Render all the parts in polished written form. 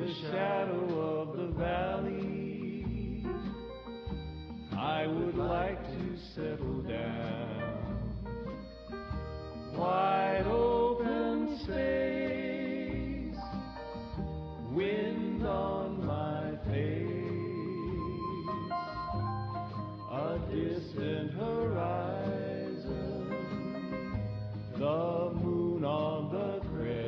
the shadow of the valley, I would like to settle down. Wide open space, wind on my face, a distant horizon, the moon on the crest,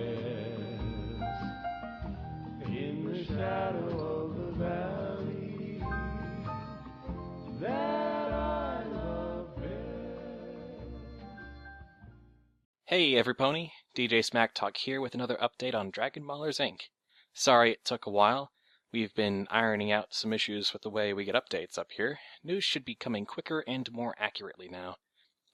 in the shadow of the valley that I love best. Hey everypony, DJ Smack Talk here with another update on Dragon Mawlers Inc. Sorry it took a while. We've been ironing out some issues with the way we get updates up here. News should be coming quicker and more accurately now.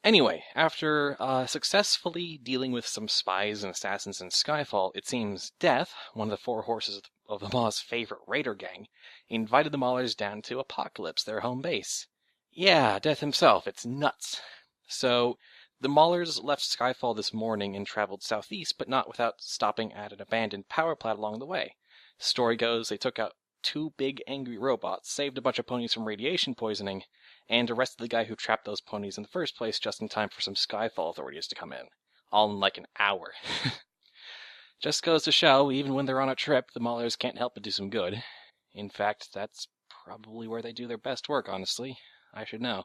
Anyway, after successfully dealing with some spies and assassins in Skyfall, it seems Death, one of the four horses of the Maw's favorite raider gang, invited the Maulers down to Apocalypse, their home base. Yeah, Death himself, it's nuts. So, the Maulers left Skyfall this morning and traveled southeast, but not without stopping at an abandoned power plant along the way. Story goes they took out 2 big angry robots, saved a bunch of ponies from radiation poisoning, and arrested the guy who trapped those ponies in the first place just in time for some Skyfall authorities to come in. All in like an hour. Just goes to show, even when they're on a trip, the Maulers can't help but do some good. In fact, that's probably where they do their best work, honestly. I should know.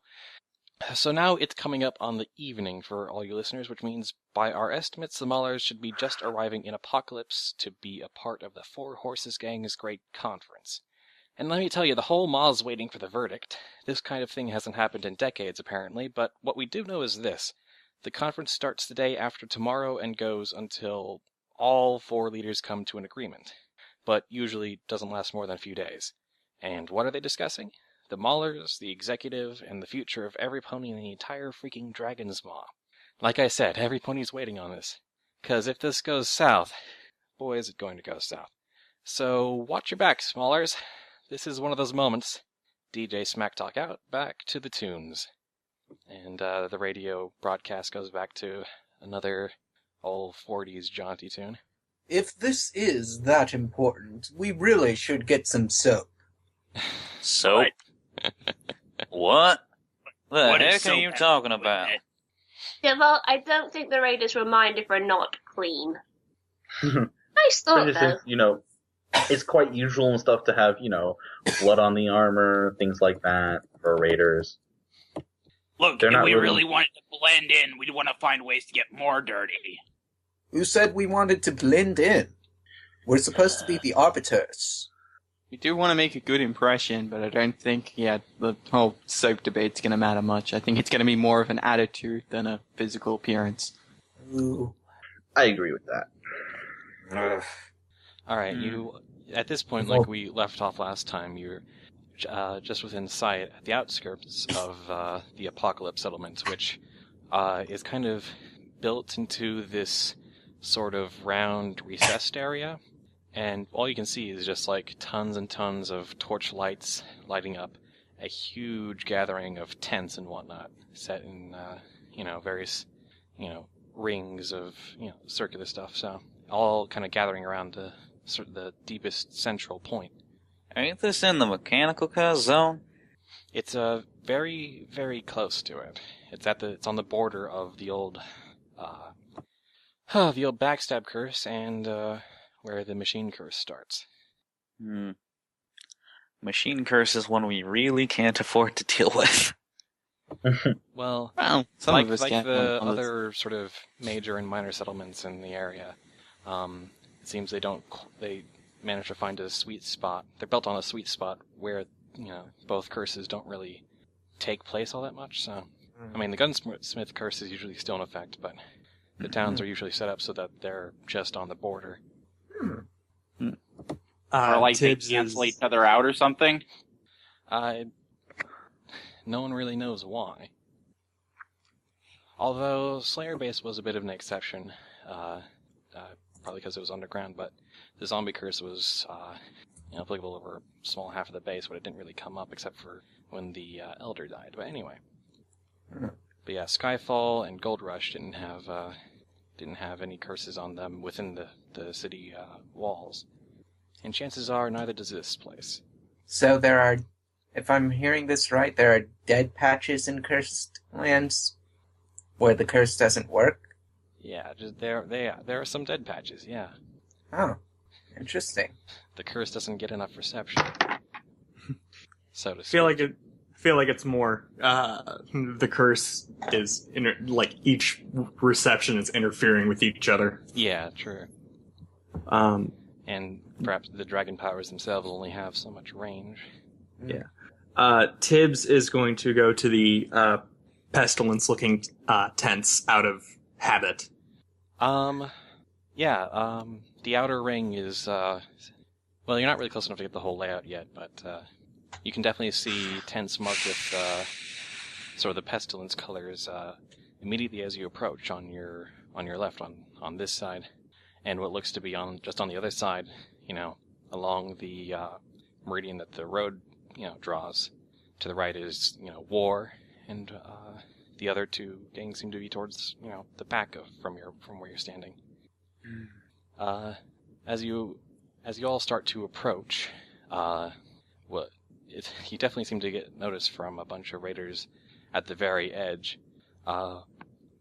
So now it's coming up on the evening for all you listeners, which means by our estimates, the Maulers should be just arriving in Apocalypse to be a part of the Four Horses Gang's great conference. And let me tell you, the whole Maw's waiting for the verdict. This kind of thing hasn't happened in decades, apparently, but what we do know is this. The conference starts the day after tomorrow and goes until all 4 leaders come to an agreement, but usually doesn't last more than a few days. And what are they discussing? The Maulers, the executive, and the future of every pony in the entire freaking Dragon's Maw. Like I said, every pony's waiting on this. 'Cause if this goes south, boy is it going to go south. So watch your backs, Maulers. This is one of those moments. DJ Smack Talk out, back to the tunes. And the radio broadcast goes back to another old 40s jaunty tune. If this is that important, we really should get some soap. Soap? What? What The is heck are you soap? talking about? Yeah, well, I don't think the raiders will mind if we're not clean. Nice thought, For though. instance, it's quite usual and stuff to have, blood on the armor, things like that for raiders. Look, They're if not we really- really wanted to blend in, we'd want to find ways to get more dirty. Who said we wanted to blend in? We're supposed to be the arbiters. We do want to make a good impression, but I don't think, the whole soap debate's going to matter much. I think it's going to be more of an attitude than a physical appearance. Ooh. I agree with that. Alright, at this point, like we left off last time, you're just within sight at the outskirts of the Apocalypse settlement, which is kind of built into this sort of round recessed area. And all you can see is just like tons and tons of torch lights lighting up a huge gathering of tents and whatnot, set in, various, rings of, circular stuff. So all kind of gathering around the deepest central point. Ain't this in the mechanical cast zone? It's very, very close to it. It's on the border of the old backstab curse and where the machine curse starts. Machine curse is one we really can't afford to deal with. Well, some like of us like can't. the other sort of major and minor settlements in the area, it seems they manage to find a sweet spot. They're built on a sweet spot where both curses don't really take place all that much. So, I mean, the gunsmith curse is usually still in effect, but the towns are usually set up so that they're just on the border. Or like they cancel each other out or something? No one really knows why. Although Slayer Base was a bit of an exception, probably because it was underground, but the zombie curse was applicable over a small half of the base, but it didn't really come up except for when the Elder died. But anyway. But yeah, Skyfall and Gold Rush didn't have any curses on them within the city walls. and chances are neither does this place. So there are, if I'm hearing this right, there are dead patches in cursed lands where the curse doesn't work? Yeah, there are some dead patches, yeah. Oh, interesting. The curse doesn't get enough reception, so to I speak. feel like it's more the curse is each reception is interfering with each other. Yeah, true. And perhaps the dragon powers themselves only have so much range. Yeah. Tibbs is going to go to the pestilence-looking tents out of habit. The outer ring is, well, you're not really close enough to get the whole layout yet, but you can definitely see tents marked with sort of the pestilence colors immediately as you approach on your left, on this side, and what looks to be just on the other side, along the meridian that the road, draws. To the right is, war, and the other two gangs seem to be towards, the back from where you're standing. As you all start to approach, you definitely seem to get noticed from a bunch of raiders at the very edge.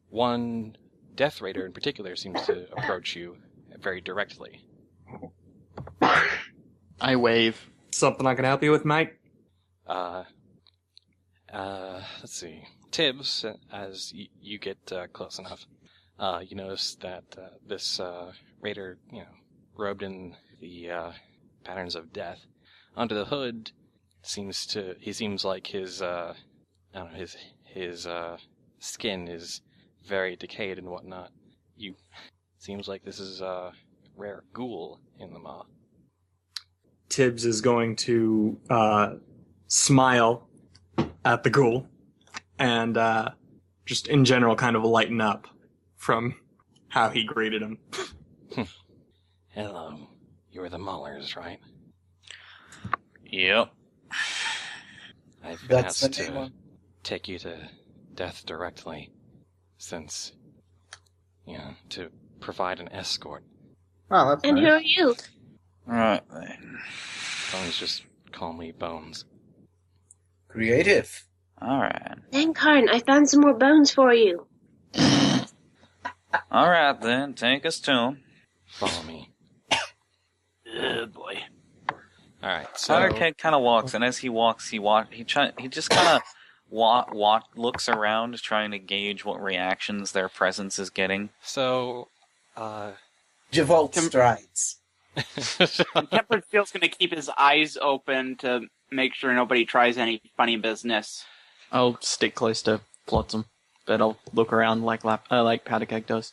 One Death Raider in particular seems to approach you very directly. I wave. Something I can help you with, mate? Let's see. Tibbs, as you get close enough, you notice that this raider, robed in the patterns of death, under the hood, seems like his skin is very decayed and whatnot. Seems like this is a rare ghoul in the maw. Tibbs is going to smile at the ghoul and just in general kind of lighten up from how he greeted him. Hello. You're the Mawlers, right? Yep. I've been That's the asked name to one. take you to death directly, since, to provide an escort. Oh, that's And nice. who are you? Alright then. Bones just call me Bones. Creative. Alright. Thank Karn, I found some more bones for you. Alright then, take us to him. Follow me. Oh boy. Alright, so... Firehead kind of walks, and as he walks, he just kind of looks around, trying to gauge what reactions their presence is getting. So, Javolt strides. Temperedfield's going to keep his eyes open to make sure nobody tries any funny business. I'll stick close to Flotsam, but I'll look around like Powderkeg does.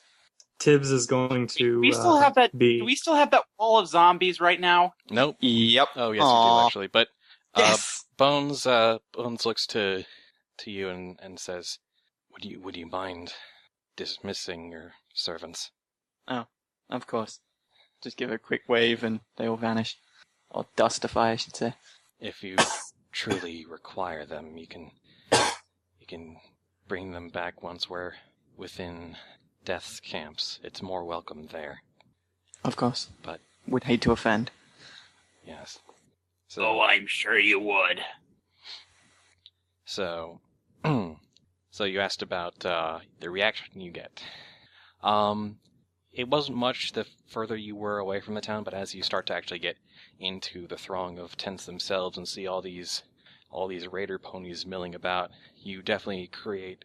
Tibbs is going to Do we still have that? be... Do we still have that wall of zombies right now? Nope. Yep. Oh, yes, you Aw. do, actually. But Yes. Bones looks to you and says, Would you mind dismissing your servants? Of course. Just give a quick wave and they all vanish. Or dustify, I should say. If you truly require them, you can bring them back once we're within Death's camps. It's more welcome there. Of course. But Would hate to offend. yes. So, Oh, I'm sure you would. So you asked about the reaction you get. It wasn't much the further you were away from the town, but as you start to actually get into the throng of tents themselves and see all these raider ponies milling about, you definitely create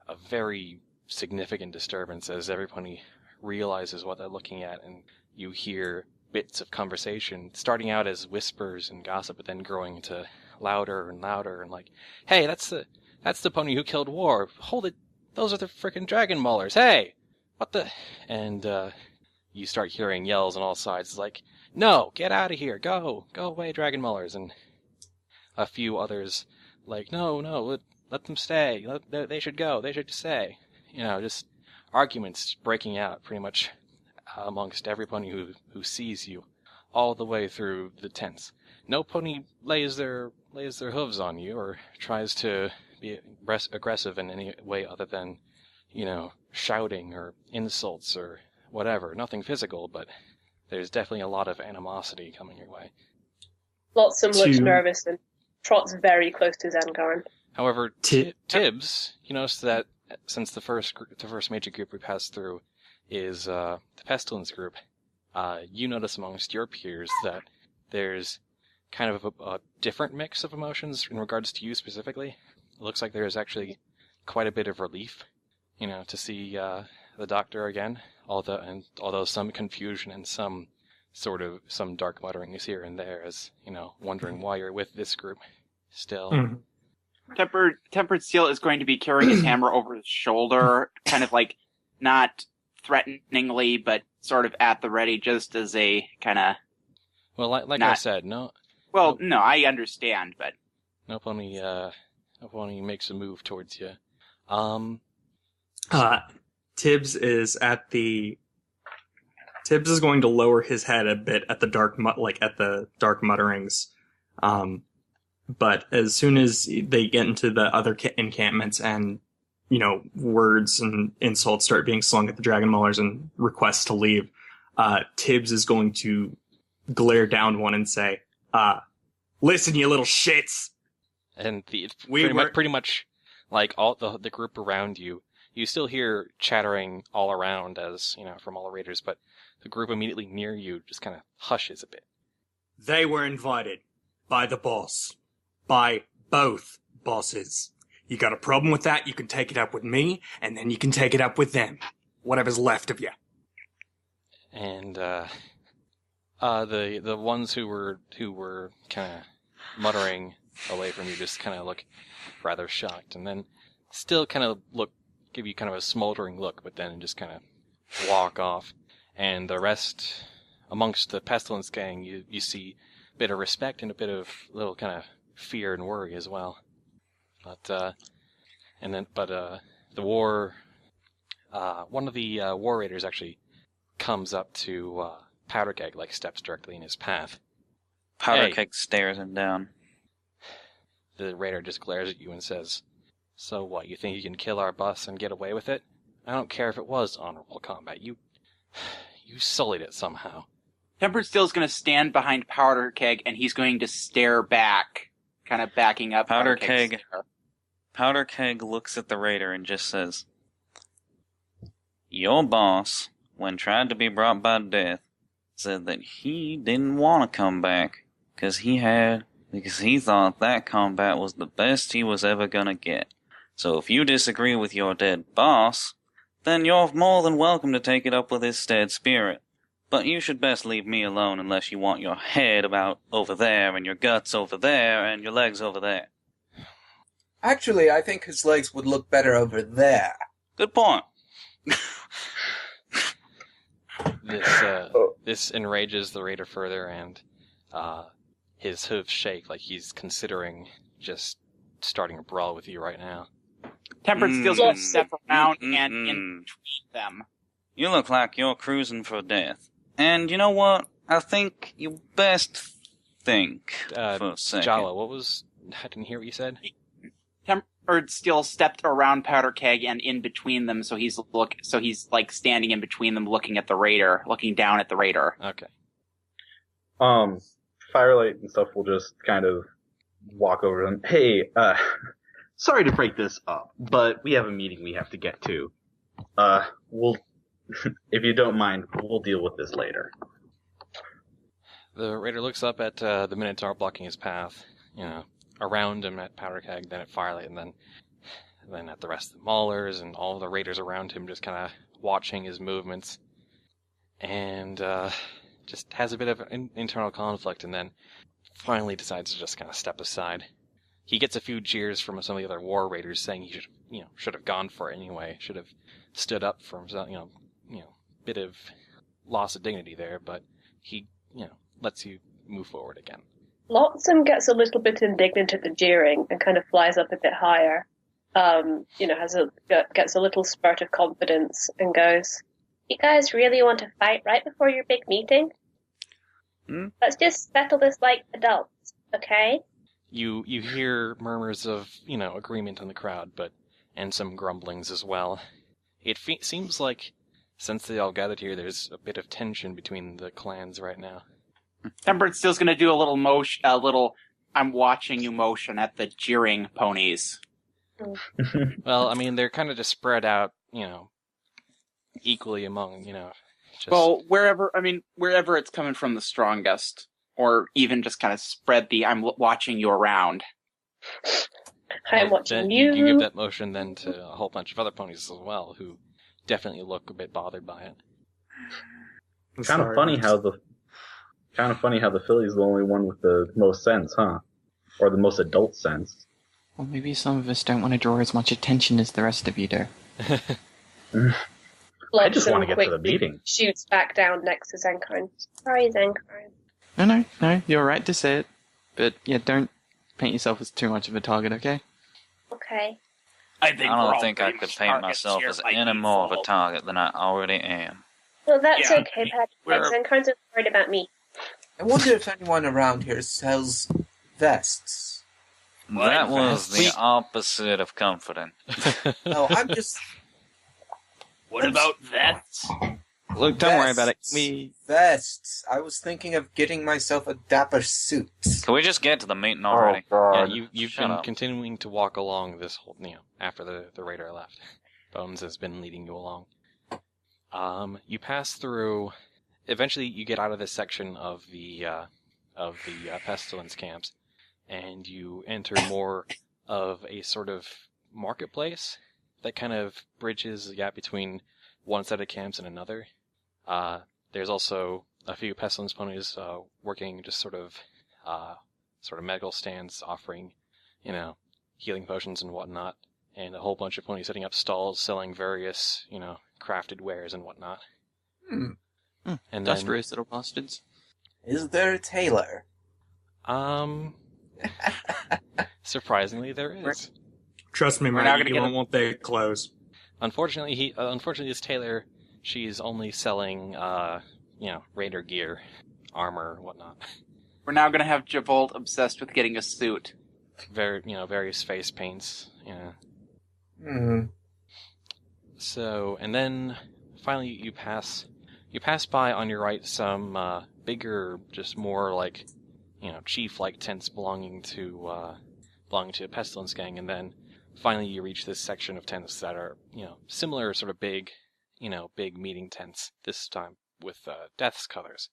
a very significant disturbance as every pony realizes what they're looking at, and you hear bits of conversation starting out as whispers and gossip, but then growing into louder and louder, and like, "Hey, that's the pony who killed War. Hold it, those are the frickin' Dragon Mawlers. Hey, what the?" And you start hearing yells on all sides. It's like, "No, get out of here! Go away, Dragon Mawlers!" And a few others like, "No, let them stay. They should go. They should stay." Just arguments breaking out pretty much amongst every pony who sees you, all the way through the tents. No pony lays their hooves on you or tries to be aggressive in any way other than, shouting or insults or whatever. Nothing physical, but there's definitely a lot of animosity coming your way. Lotsam looks To- nervous and trots very close to Zangarn. However, Ti- Tibbs, you notice that since the first major group we passed through is the Pestilence group, you notice amongst your peers that there's kind of a different mix of emotions in regards to you specifically. It looks like there's actually quite a bit of relief, to see the doctor again, although some confusion and some dark mutterings here and there as, wondering why you're with this group still. Mhm. Tempered Steel is going to be carrying his hammer over his shoulder, kind of like not threateningly, but sort of at the ready, just as a kind of. Well, like not- I said, no. Well, no, I understand, but No pony makes a move towards you. Tibbs is going to lower his head a bit at the dark mutterings. But as soon as they get into the other encampments and, words and insults start being slung at the Dragon Maulers and requests to leave, Tibbs is going to glare down one and say, listen, you little shits! And We pretty much like all the group around you, you still hear chattering all around as, from all the raiders, but the group immediately near you just kind of hushes a bit. They were invited by the boss. By both bosses. You got a problem with that, you can take it up with me, and then you can take it up with them. Whatever's left of you. And the ones who were kind of muttering away from you just kind of look rather shocked, and then still kind of give you kind of a smoldering look, but then just kind of walk off. And the rest, amongst the Pestilence gang, you see a bit of respect and a bit of little kind of fear and worry as well. But the war, one of the war raiders actually comes up to Powder Keg, steps directly in his path. Powder Hey. Keg stares him down. The raider just glares at you and says, "So what, you think you can kill our boss and get away with it? I don't care if it was honorable combat. You sullied it somehow." Tempered Steel is going to stand behind Powder Keg, and he's going to stare back, kind of backing up. Powder Keg's Keg. stare. Powder Keg looks at the raider and just says, "Your boss, when tried to be brought by death, said that he didn't want to come back because he thought that combat was the best he was ever gonna get. So if you disagree with your dead boss, then you're more than welcome to take it up with his dead spirit. But you should best leave me alone unless you want your head about over there and your guts over there and your legs over there." Actually, I think his legs would look better over there. Good point. This enrages the raider further, and his hooves shake like he's considering just starting a brawl with you right now. Tempered Steel's going to step around and in between them. You look like you're cruising for death. And you know what? I think you best think for a second. Jala, I didn't hear what you said. Tempered Steel stepped around Powder Keg and in between them, so he's like standing in between them, looking down at the raider. Okay. Firelight and stuff will just kind of walk over to them. Hey, sorry to break this up, but we have a meeting we have to get to. If you don't mind, we'll deal with this later. The raider looks up at the Minotaur blocking his path, around him at Powder Keg, then at Firelight, and then at the rest of the Maulers and all the raiders around him, just kind of watching his movements, and just has a bit of an internal conflict, and then finally decides to just kind of step aside. He gets a few jeers from some of the other war raiders saying he should have gone for it anyway, should have stood up for himself, bit of loss of dignity there, but he, lets you move forward again. Lotsam gets a little bit indignant at the jeering and kind of flies up a bit higher. Gets a little spurt of confidence and goes, "You guys really want to fight right before your big meeting? Let's just settle this like adults, okay?" You hear murmurs of, agreement in the crowd, and some grumblings as well. It seems like since they all gathered here, there's a bit of tension between the clans right now. Tempered Steel's going to do a little motion, I'm watching you motion at the jeering ponies. Well, I mean, they're kind of just spread out, equally among, just... Well, wherever it's coming from the strongest, or even just kind of spread the I'm watching you around. I'm watching you give that motion then to a whole bunch of other ponies as well, who definitely look a bit bothered by it. Kind of funny how the filly's the only one with the most sense, huh? Or the most adult sense. Well, maybe some of us don't want to draw as much attention as the rest of you do. I just want to get to the meeting. Shoots back down next to Zenkine. Sorry, Zenkine. No, you're right to say it. But, yeah, don't paint yourself as too much of a target, okay? Okay. I don't think I could paint myself as any more of a target than I already am. Well, that's okay, Patrick. Zenkine's just worried about me. I wonder if anyone around here sells vests. That was the opposite of comforting. No, I'm just... What about vests? Look, don't worry about it. Vests. I was thinking of getting myself a dapper suit. Can we just get to the meeting already? Yeah, you've been continuing to walk along this whole, after the raider left. Bones has been leading you along. You pass through. Eventually, you get out of this section of the pestilence camps, and you enter more of a sort of marketplace that kind of bridges the gap between one set of camps and another. There's also a few pestilence ponies working just sort of medical stands, offering, healing potions and whatnot, and a whole bunch of ponies setting up stalls selling various, crafted wares and whatnot. And Industrious little bastards. Is there a tailor? Surprisingly, there is. Trust me, Mike, you won't want their clothes. Unfortunately, this tailor, she's only selling, raider gear, armor, whatnot. We're now going to have Javolt obsessed with getting a suit. Various face paints, So, and then finally you pass by on your right some bigger, just more like, chief-like tents belonging to a pestilence gang, and then finally you reach this section of tents that are, similar sort of big, big meeting tents, this time with Death's colors.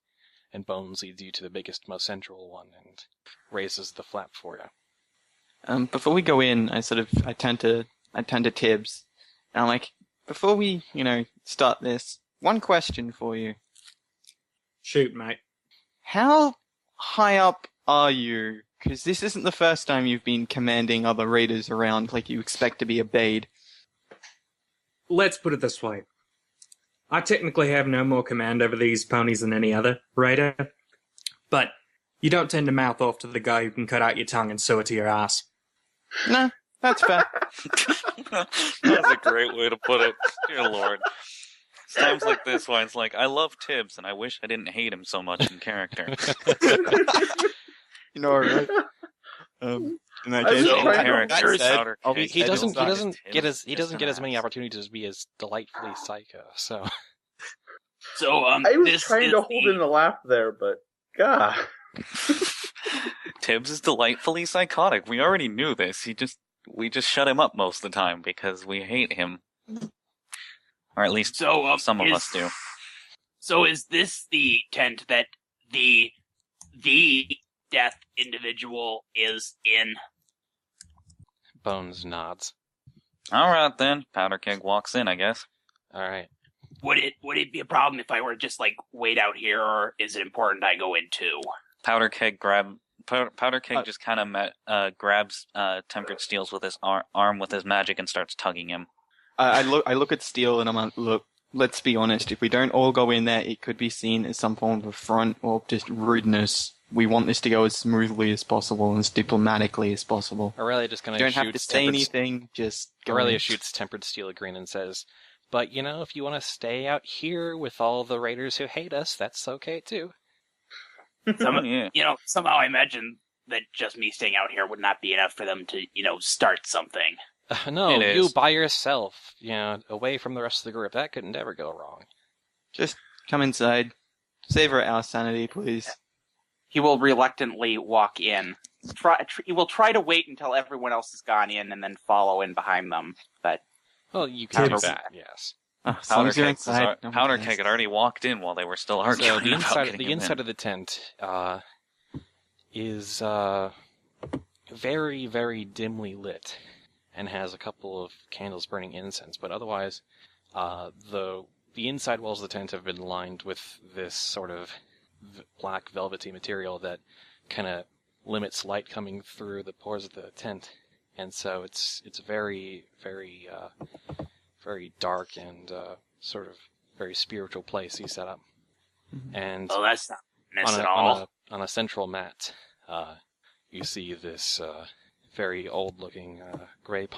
And Bones leads you to the biggest, most central one and raises the flap for you. Before we go in, I turn to Tibbs, and I'm like, before we, start this, one question for you. Shoot, mate. How high up are you? Because this isn't the first time you've been commanding other raiders around like you expect to be obeyed. Let's put it this way. I technically have no more command over these ponies than any other raider, but you don't tend to mouth off to the guy who can cut out your tongue and sew it to your ass. No, that's fair. That's a great way to put it. Dear Lord. It's times like this where it's like, I love Tibbs, and I wish I didn't hate him so much in character. Right? In that case, he doesn't get as many opportunities to be as delightfully psycho. So I was trying to hold in the laugh there, but God. Tibbs is delightfully psychotic. We already knew this. We just shut him up most of the time because we hate him. Or at least some of us do. So is this the tent that the death individual is in? Bones nods. Alright then. Powder Keg walks in, I guess. Alright. Would it be a problem if I were to just wait out here, or is it important I go in too? Powder Keg just kind of grabs Tempered Steels with his arm with his magic and starts tugging him. I look at Steel and I'm like, look, let's be honest. If we don't all go in there, it could be seen as some form of affront or just rudeness. We want this to go as smoothly as possible and as diplomatically as possible. Aurelia just kind of don't have to say anything. Just Aurelia shoots Tempered Steel a grin and says, "But if you want to stay out here with all the raiders who hate us, that's okay too." Somehow I imagine that just me staying out here would not be enough for them to, start something. No, you by yourself, away from the rest of the group. That could never go wrong. Just come inside. Savor our sanity, please. He will reluctantly walk in. He will try to wait until everyone else has gone in and then follow in behind them. But Well, you can do Tibbs. that, yes. As long as you're inside. Powder Keg had already walked in while they were still arguing So the about inside, getting the him inside in. of the tent is very, very dimly lit and has a couple of candles burning incense. But otherwise, the inside walls of the tent have been lined with this sort of black velvety material that kind of limits light coming through the pores of the tent, and so it's very, very, very dark and sort of very spiritual place he set up. And oh, that's not nice on at all. on a central mat, you see this very old-looking gray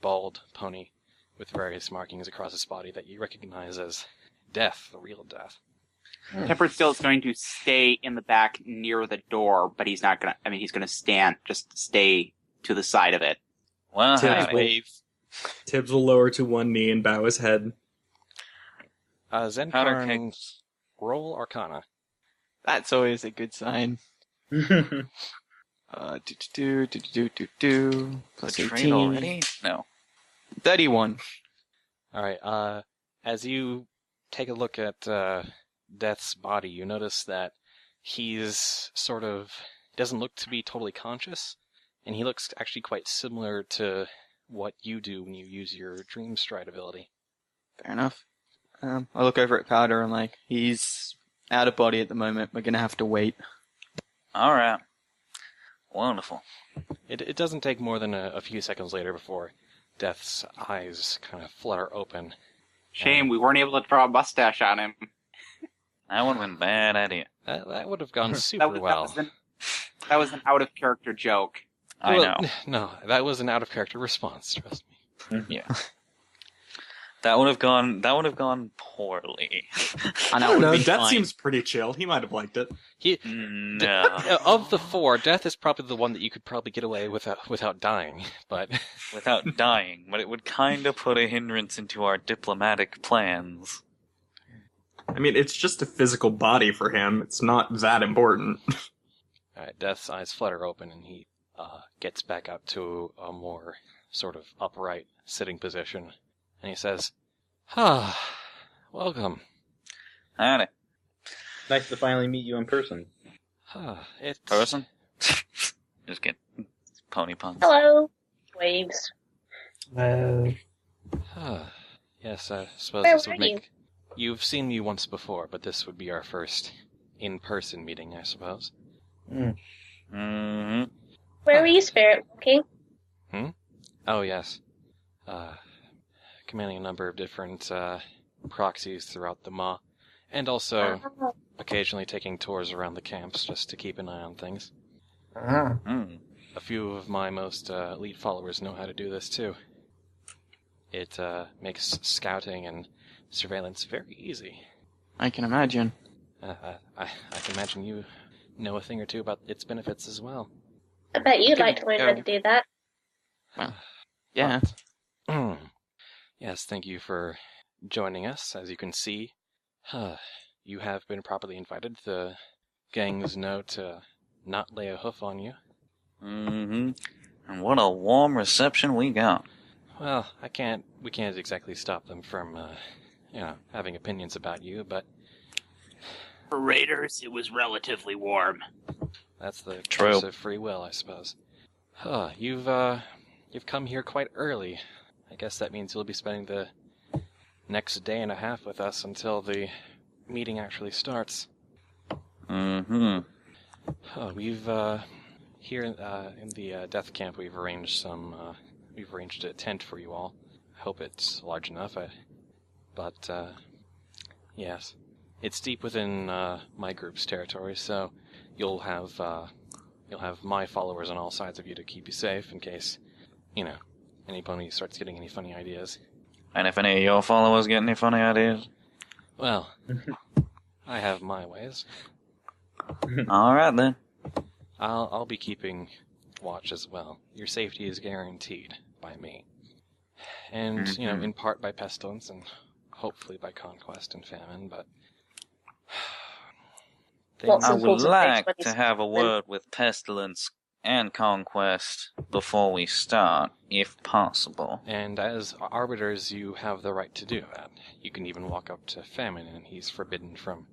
bald pony with various markings across his body that you recognize as Death, the real Death. Tempered Steel is going to stay in the back near the door, but he's not gonna. I mean, he's gonna stay to the side of it. Well, Tibbs, howdy. Tibbs will lower to one knee and bow his head. Powder Zenkarn, Keg. roll Arcana. That's always a good sign. Plus Betrayed 18. already? No. 31. All right. As you take a look at Death's body, you notice that he's doesn't look to be totally conscious, and he looks actually quite similar to what you do when you use your Dream Stride ability. Fair enough. I look over at Powder and he's out of body at the moment. We're gonna have to wait. Alright. Wonderful. It doesn't take more than a few seconds later before Death's eyes kind of flutter open. Shame we weren't able to draw a mustache on him. That would have been a bad idea. That would have gone super well. That was an out of character joke. I know. No, that was an out of character response. Trust me. Yeah. That would have gone poorly. And I don't know. would be Death fine. seems pretty chill. He might have liked it. No. Of the four, Death is probably the one that you could probably get away without dying. But Without dying, but it would kind of put a hindrance into our diplomatic plans. I mean, it's just a physical body for him. It's not that important. Alright, Death's eyes flutter open, and he gets back up to a more sort of upright sitting position, and he says, welcome. Howdy. Nice to finally meet you in person. It's... Person? Just kidding. Pony puns. Hello. Waves. Yes, I suppose Where this would were you? make... You've seen me once before, but this would be our first in-person meeting, I suppose. Mm-hmm. Where were you spirit walking? Oh, yes. Commanding a number of different proxies throughout the Maw, and also Oh, occasionally taking tours around the camps just to keep an eye on things. Mm. A few of my most elite followers know how to do this too. It makes scouting and surveillance very easy. I can imagine. I can imagine you know a thing or two about its benefits as well. I bet you'd like to learn how to do that. Well, yeah. Yes, thank you for joining us. As you can see, you have been properly invited. The gangs know to not lay a hoof on you. Mm-hmm. And what a warm reception we got. Well, we can't exactly stop them from, having opinions about you, but For raiders, it was relatively warm. that's the True. curse of free will, I suppose. You've come here quite early. I guess that means you'll be spending the next day and a half with us until the meeting actually starts. Mm-hmm. We've here in the death camp, we've arranged a tent for you all. I hope it's large enough. But yes, it's deep within my group's territory, so you'll have my followers on all sides of you to keep you safe in case, anybody starts getting any funny ideas. And if any of your followers get any funny ideas? Well, I have my ways. Alright then. I'll be keeping watch as well. Your safety is guaranteed by me. And, in part by pestilence and hopefully by conquest and famine, but Lots I of would pulls and like takes to when have a he's- word with Pestilence and Conquest before we start, if possible. and as arbiters, you have the right to do that. You can even walk up to Famine, and he's forbidden from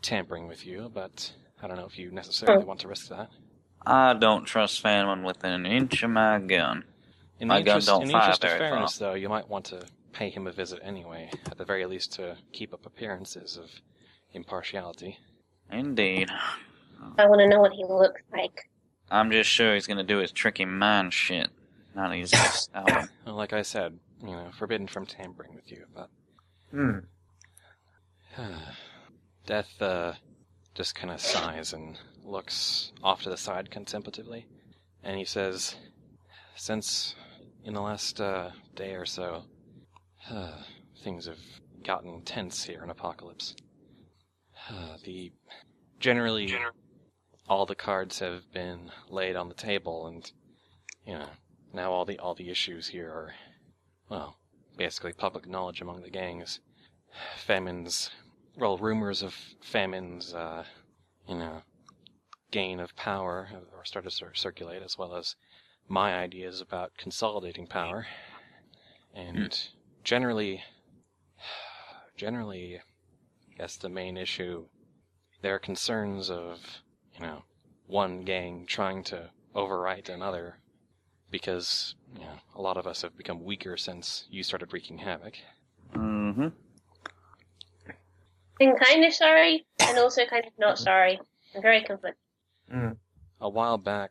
tampering with you, but I don't know if you necessarily want to risk that. I don't trust Famine within an inch of my gun. In My the gun interest, don't in the fire interest of very fairness, though, you might want to pay him a visit anyway, at the very least to keep up appearances of impartiality. Indeed. I want to know what he looks like. I'm just sure he's gonna do his tricky mind shit. Not easy to stop. Well, like I said, forbidden from tampering with you, but Death just kind of sighs and looks off to the side contemplatively, and he says, since in the last day or so, things have gotten tense here in Apocalypse. Generally, all the cards have been laid on the table, and now all the issues here are, well, basically public knowledge among the gangs. Rumors of Famine's, gain of power are started to circulate, as well as my ideas about consolidating power. And generally, I guess the main issue, there are concerns of, one gang trying to overwrite another, because, a lot of us have become weaker since you started wreaking havoc. Mm-hmm. I'm kind of sorry, and also kind of not sorry. I'm very conflicted. A while back,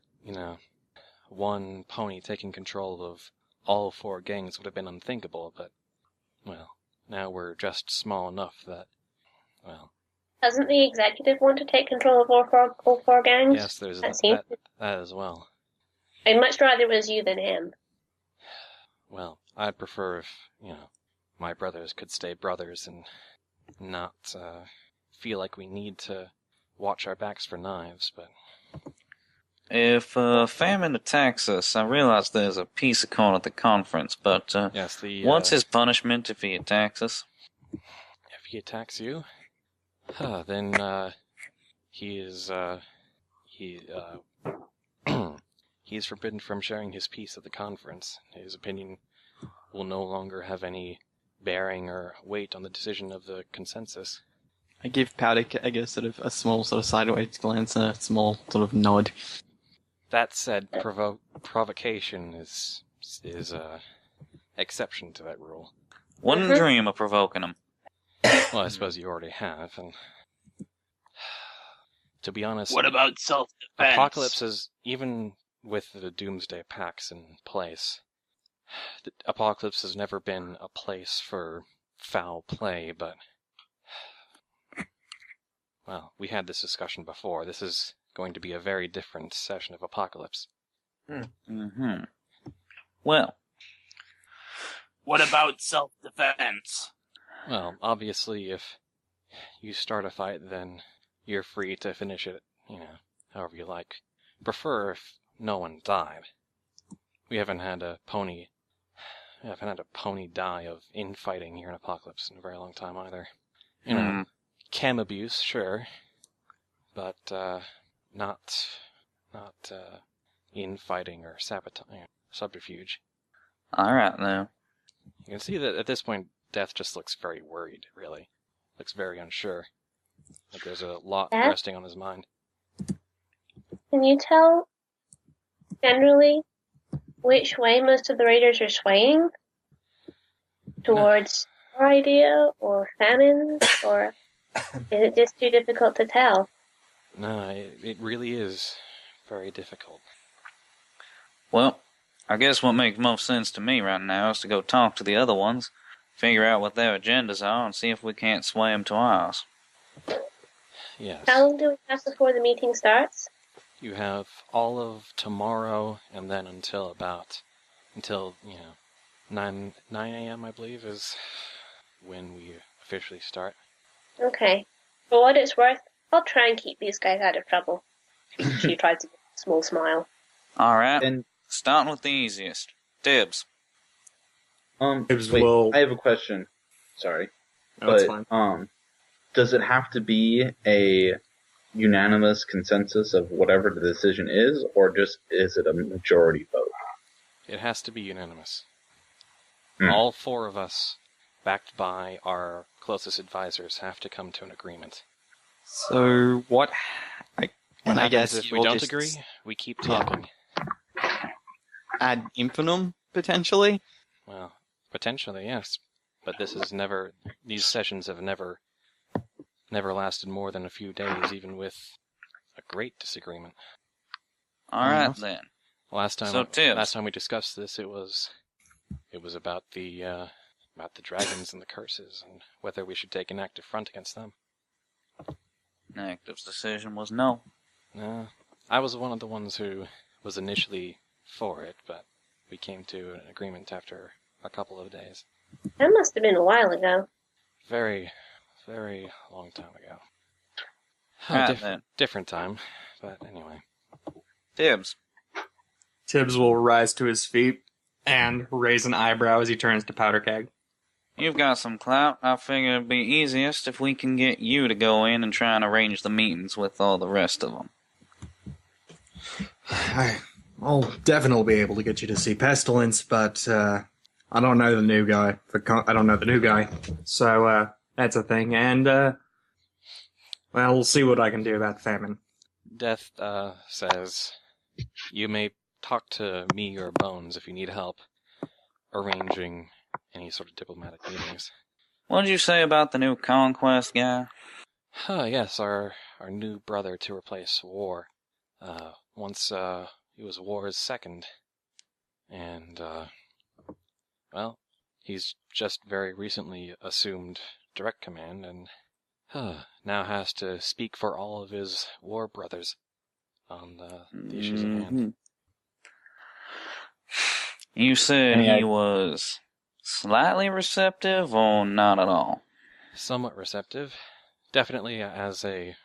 one pony taking control of all 4 gangs would have been unthinkable, but, well, now we're just small enough that, well... Doesn't the executive want to take control of all four gangs? Yes, there's that as well. I'd much rather it was you than him. Well, I'd prefer if, my brothers could stay brothers and not feel like we need to watch our backs for knives, but... If Famine attacks us, I realize there's a peace accord at the conference, but yes, what's his punishment if he attacks us? If he attacks you, then he is he's forbidden from sharing his peace at the conference. His opinion will no longer have any bearing or weight on the decision of the consensus. I give Powder Keg a a small sideways glance and a small nod. That said, provocation is exception to that rule. Wouldn't dream of provoking him. Well, I suppose you already have, and to be honest... What about self-defense? Apocalypse is, even with the Doomsday pacts in place, Apocalypse has never been a place for foul play, but... Well, we had this discussion before. This is going to be a very different session of Apocalypse. Mm-hmm. Well... What about self-defense? Well, obviously, if you start a fight, then you're free to finish it, however you like. Prefer if no one died. We haven't had a pony die of infighting here in Apocalypse in a very long time either. Chem abuse, sure, but not infighting or subterfuge. Alright, now. You can see that at this point, Death just looks very worried, really. Looks very unsure. Like there's a lot resting on his mind. Can you tell, generally, which way most of the raiders are swaying? Towards our idea, or Famine, or is it just too difficult to tell? No, it really is very difficult. Well, I guess what makes most sense to me right now is to go talk to the other ones, figure out what their agendas are, and see if we can't sway them to ours. Yes. How long do we have before the meeting starts? You have all of tomorrow, and then until 9 a.m. I believe is when we officially start. Okay. For what it's worth, I'll try and keep these guys out of trouble. She tries to give a small smile. Alright, And starting with the easiest. Dibs. wait, will- I have a question. Sorry. No, it's But, fine. does it have to be a unanimous consensus of whatever the decision is, or just is it a majority vote? It has to be unanimous. Hmm. All 4 of us, backed by our closest advisors, have to come to an agreement. So what? What I happens guess if we you'll don't just agree? We keep talking. Ad infinitum potentially. Well, potentially, yes. But these sessions have never lasted more than a few days, even with a great disagreement. Alright then. Last So, Tibbs. time we discussed this, it was about the dragons and the curses, and whether we should take an active front against them. Active's decision was no. I was one of the ones who was initially for it, but we came to an agreement after a couple of days. That must have been a while ago. Very, very long time ago. Then. Different time, but anyway. Tibbs. Tibbs will rise to his feet and raise an eyebrow as he turns to Powder Keg. You've got some clout. I figure it'd be easiest if we can get you to go in and try and arrange the meetings with all the rest of them. I'll definitely be able to get you to see Pestilence, but I don't know the new guy. I don't know the new guy, so that's a thing. And well, we'll see what I can do about Famine. Death says, you may talk to me or Bones if you need help arranging any sort of diplomatic meetings. What did you say about the new Conquest guy? Yes, our new brother to replace War. Once he was War's second, and well, he's just very recently assumed direct command, and now has to speak for all of his War brothers on the issues at hand. You said he was slightly receptive, or not at all? Somewhat receptive. Definitely as a,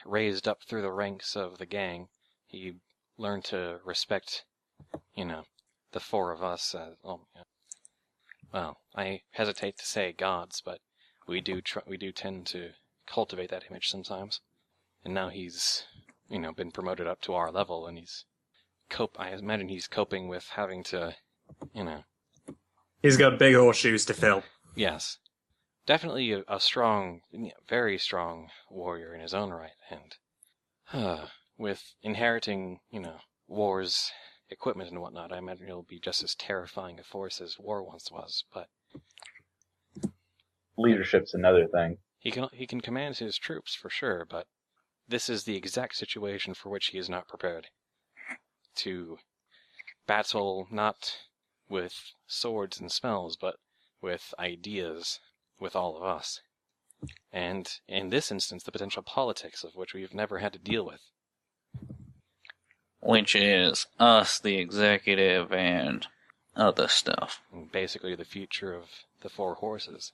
raised up through the ranks of the gang, he learned to respect, the 4 of us as, well, I hesitate to say gods, but we do tend to cultivate that image sometimes. And now he's, been promoted up to our level, and I imagine he's coping with having to, He's got big old shoes to fill. Yes. Definitely a strong, very strong warrior in his own right, and with inheriting, War's equipment and whatnot, I imagine he'll be just as terrifying a force as War once was, but Leadership's another thing. he can command his troops for sure, but this is the exact situation for which he is not prepared. To battle not with swords and spells, but with ideas with all of us. And in this instance, the potential politics of which we've never had to deal with. Which is us, the executive, and other stuff. And basically the future of the 4 horses.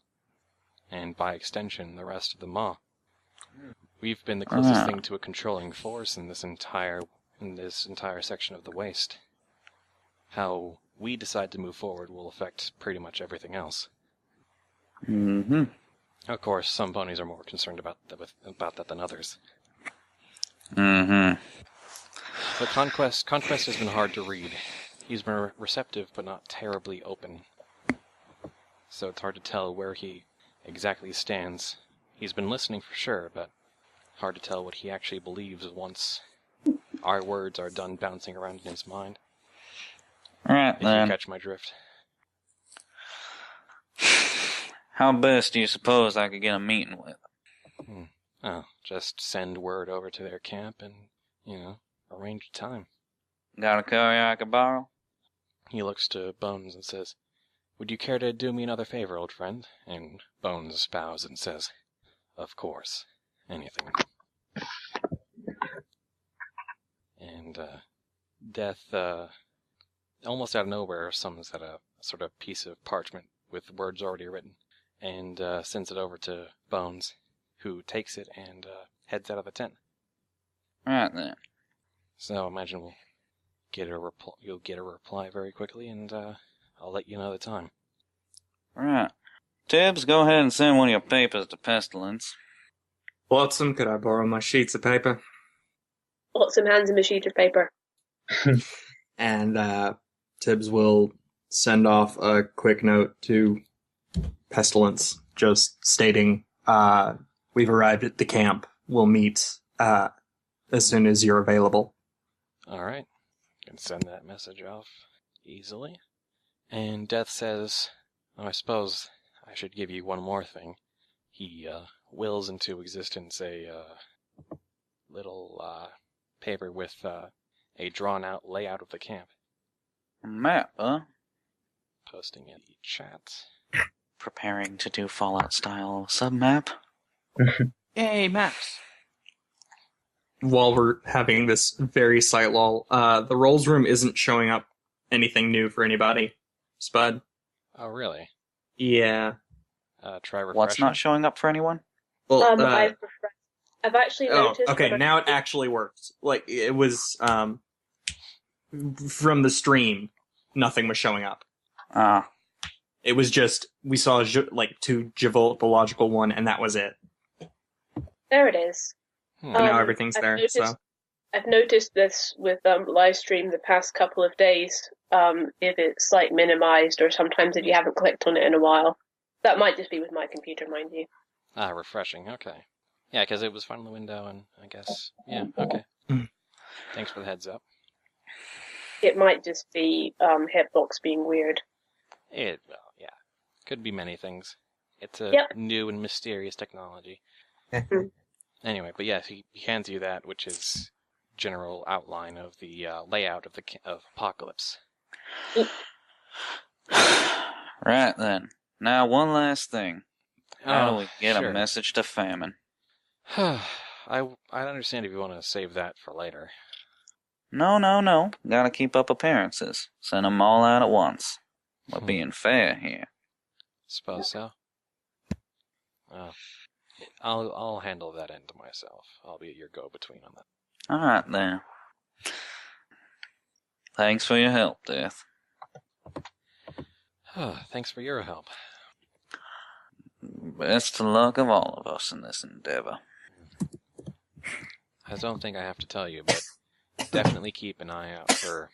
And by extension, the rest of the Maw. We've been the closest thing to a controlling force in this entire section of the Waste. How we decide to move forward will affect pretty much everything else. Mm-hmm. Of course, some ponies are more concerned about that than others. Mm-hmm. But Conquest has been hard to read. He's been receptive, but not terribly open. So it's hard to tell where he exactly stands. He's been listening for sure, but hard to tell what he actually believes once our words are done bouncing around in his mind. Alright, if then. you catch my drift. How best do you suppose I could get a meeting with? Oh, just send word over to their camp and, arrange a time. Got a curry I could borrow? He looks to Bones and says, "Would you care to do me another favor, old friend?" And Bones bows and says, "Of course. Anything." And Death, almost out of nowhere, summons out a sort of piece of parchment with words already written, and sends it over to Bones, who takes it and heads out of the tent. Right then. So I imagine you'll get a reply very quickly, and I'll let you know the time. Right. Tibbs, go ahead and send one of your papers to Pestilence. Watson, could I borrow my sheets of paper? Watson hands him a sheet of paper. And Tibbs will send off a quick note to Pestilence, just stating, we've arrived at the camp. We'll meet as soon as you're available. Alright. Can send that message off easily. And Death says, I suppose I should give you one more thing. He wills into existence a little paper with a drawn-out layout of the camp. A map, huh? Posting in the chat. Preparing to do Fallout-style sub-map? Yay, maps! While we're having this very slight lull, the rolls room isn't showing up anything new for anybody. Spud? Oh, really? Yeah. Try refreshing. What's not showing up for anyone? Well, I've actually noticed... okay, now it actually works. Like, it was, from the stream, nothing was showing up. Ah. It was just, we saw, two Javolt, the logical one, and that was it. There it is. And now everything's there, so... I've noticed this with live stream the past couple of days, if it's, minimized, or sometimes if you haven't clicked on it in a while. That might just be with my computer, mind you. Ah, refreshing, okay. Yeah, because it was fun in the window, and I guess, yeah, okay. Thanks for the heads up. It might just be Hitbox being weird. Well, yeah. Could be many things. It's a new and mysterious technology. Anyway, but yes, he hands you that, which is general outline of the layout of Apocalypse. Right then. Now, one last thing. How do we get sure. a message to Famine? I understand if you want to save that for later. No. Gotta keep up appearances. Send them all out at once. We're being fair here. Suppose so. I'll handle that end myself. I'll be your go-between on that. Alright then. Thanks for your help, Death. Thanks for your help. Best of luck of all of us in this endeavor. I don't think I have to tell you, but definitely keep an eye out for,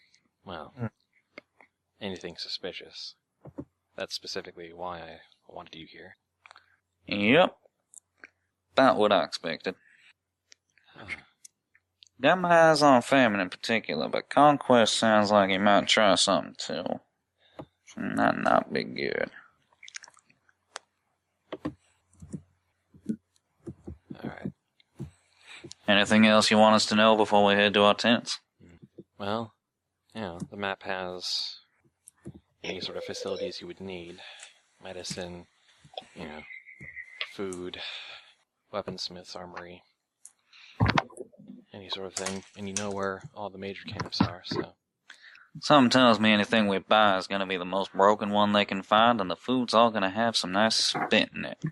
anything suspicious. That's specifically why I wanted you here. Yep. About what I expected. Got my eyes on Famine in particular, but Conquest sounds like he might try something too. That'd not be good. Alright. Anything else you want us to know before we head to our tents? Well, the map has any sort of facilities you would need. Medicine, food, weaponsmith's armory, any sort of thing. And you know where all the major camps are, so... Something tells me anything we buy is going to be the most broken one they can find, and the food's all going to have some nice spit in it.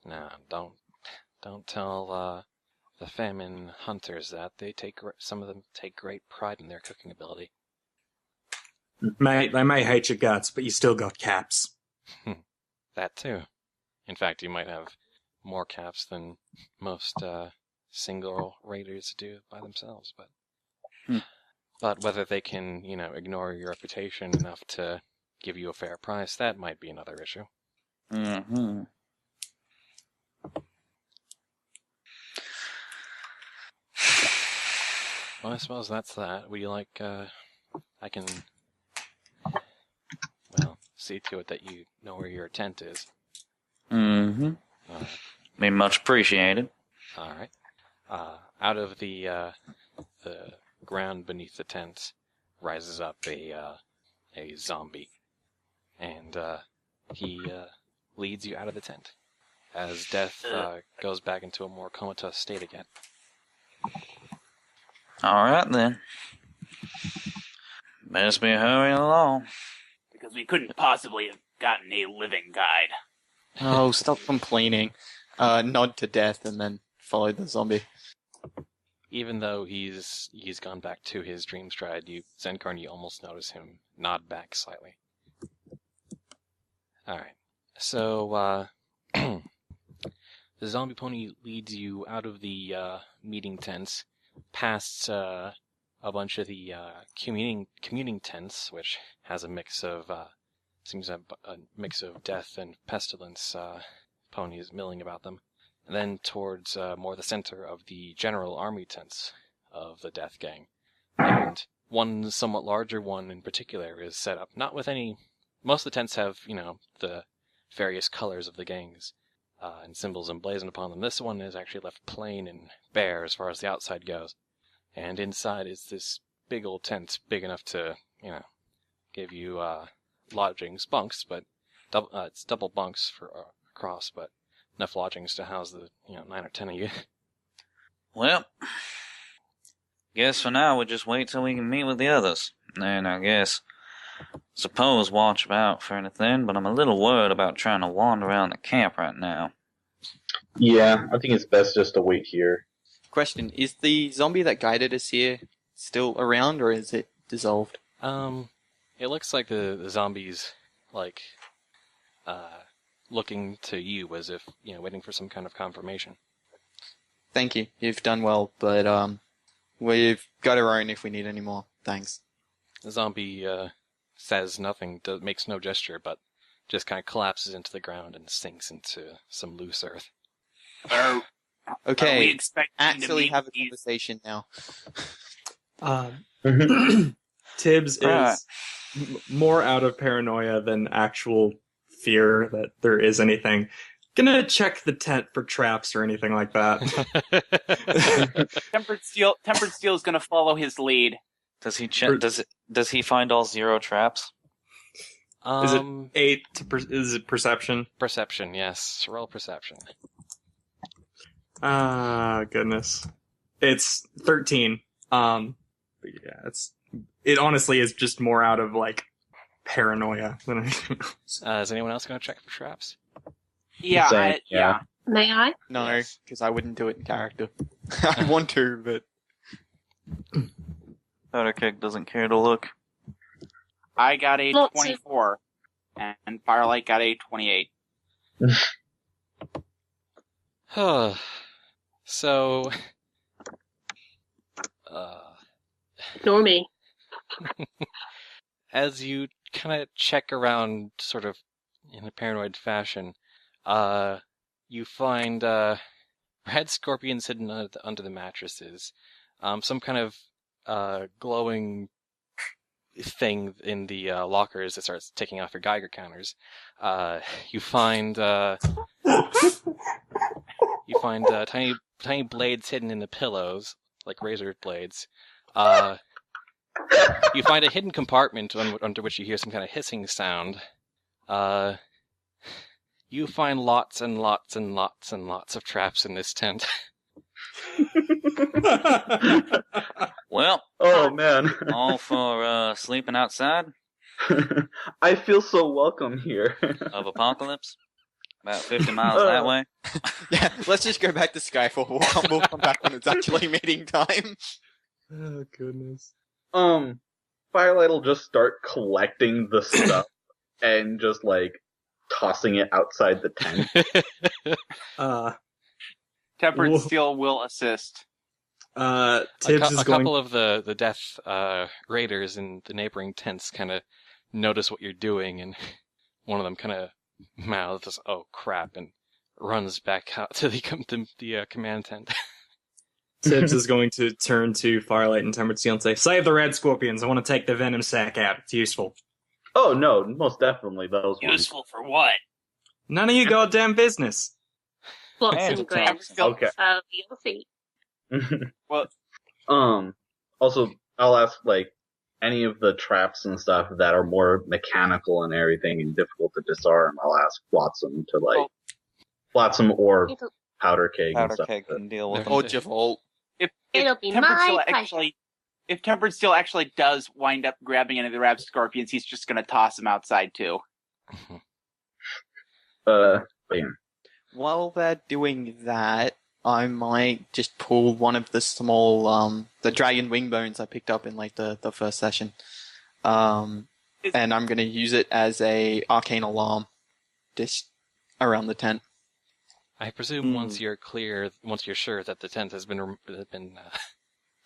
No, don't tell the famine hunters that. Some of them take great pride in their cooking ability. They may hate your guts, but you still got caps. That too. In fact, you might have more caps than most single raiders do by themselves, but whether they can, ignore your reputation enough to give you a fair price, that might be another issue. Mm-hmm. Well, I suppose that's that. Would you like, I can, see to it that you know where your tent is. Mm-hmm. Be much appreciated. Alright. Out of the ground beneath the tent rises up a zombie. And, he, leads you out of the tent as Death, goes back into a more comatose state again. Alright then. Best be hurrying along. Because we couldn't possibly have gotten a living guide. Oh, stop complaining. Nod to Death and then follow the zombie. Even though he's gone back to his dream stride, Zenkarn, you almost notice him nod back slightly. Alright. So, the zombie pony leads you out of the meeting tents, past a bunch of the communing tents, which has a mix of seems to have a mix of death and pestilence ponies milling about them, and then towards more the center of the general army tents of the Death Gang. And one somewhat larger one in particular is set up not with any. Most of the tents have, the various colors of the gangs and symbols emblazoned upon them. This one is actually left plain and bare as far as the outside goes. And inside is this big old tent, big enough to, give you lodgings, bunks, but it's double bunks for across, but enough lodgings to house the 9 or 10 of you. Well, guess for now we'll just wait till we can meet with the others. And I suppose watch about for anything, but I'm a little worried about trying to wander around the camp right now. Yeah, I think it's best just to wait here. Question, is the zombie that guided us here still around, or is it dissolved? It looks like the zombies, looking to you as if, waiting for some kind of confirmation. Thank you, you've done well, but we've got our own if we need any more. Thanks. The zombie says nothing, makes no gesture, but just kind of collapses into the ground and sinks into some loose earth. Okay, we expecting actually to have a meet conversation now. Tibbs Right. is more out of paranoia than actual fear that there is anything. Gonna check the tent for traps or anything like that. Tempered Steel is going to follow his lead. Does he check? Does he find all 0 traps? Is it 8? Is it perception? Perception, yes. Roll perception. Ah, goodness. It's 13. But yeah, it honestly is just more out of paranoia than anything else. Is anyone else going to check for traps? Yeah, Same, yeah. May I? No, because I wouldn't do it in character. I want to, but... Powderkeg doesn't care to look. I got a Lots of- 24, and Firelight got a 28. So, Ignore me. as you kind of check around sort of in a paranoid fashion, you find red scorpions hidden under the mattresses, some kind of glowing thing in the lockers that starts ticking off your Geiger counters. You find tiny blades hidden in the pillows, like razor blades. You find a hidden compartment under which you hear some kind of hissing sound. You find lots and lots and lots and lots of traps in this tent. Well, Oh man, all for sleeping outside I feel so welcome here. of Apocalypse. About 50 miles that way. Yeah, let's just go back to Skyfall. We'll come back when it's actually meeting time. Oh, goodness. Firelight will just start collecting the stuff and just tossing it outside the tent. Tempered Whoa. Steel will assist. Tibbs is a going... couple of the death raiders in the neighboring tents kind of notice what you're doing, and one of them kind of mouths, "Oh crap," and runs back out to the command tent. Tibbs is going to turn to Firelight and Tempered Steel and say, "Save the red scorpions. I want to take the venom sac out. It's useful." Oh no, most definitely those ones. Useful for what? None of your goddamn business. Lots Man, and grins. Okay. So you'll see. Well, Also, I'll ask any of the traps and stuff that are more mechanical and everything and difficult to disarm. I'll ask Flotsam to Flotsam or It'll, Powderkeg and stuff. Powderkeg can deal with them. Or Javolt. it'll be Tempered my Steel pleasure. if Tempered Steel actually does wind up grabbing any of the Rab Scorpions, he's just going to toss them outside too. But yeah. While they're doing that, I might just pull one of the small, the dragon wing bones I picked up in the first session. And I'm going to use it as a arcane alarm. Just around the tent. I presume once you're sure that the tent has been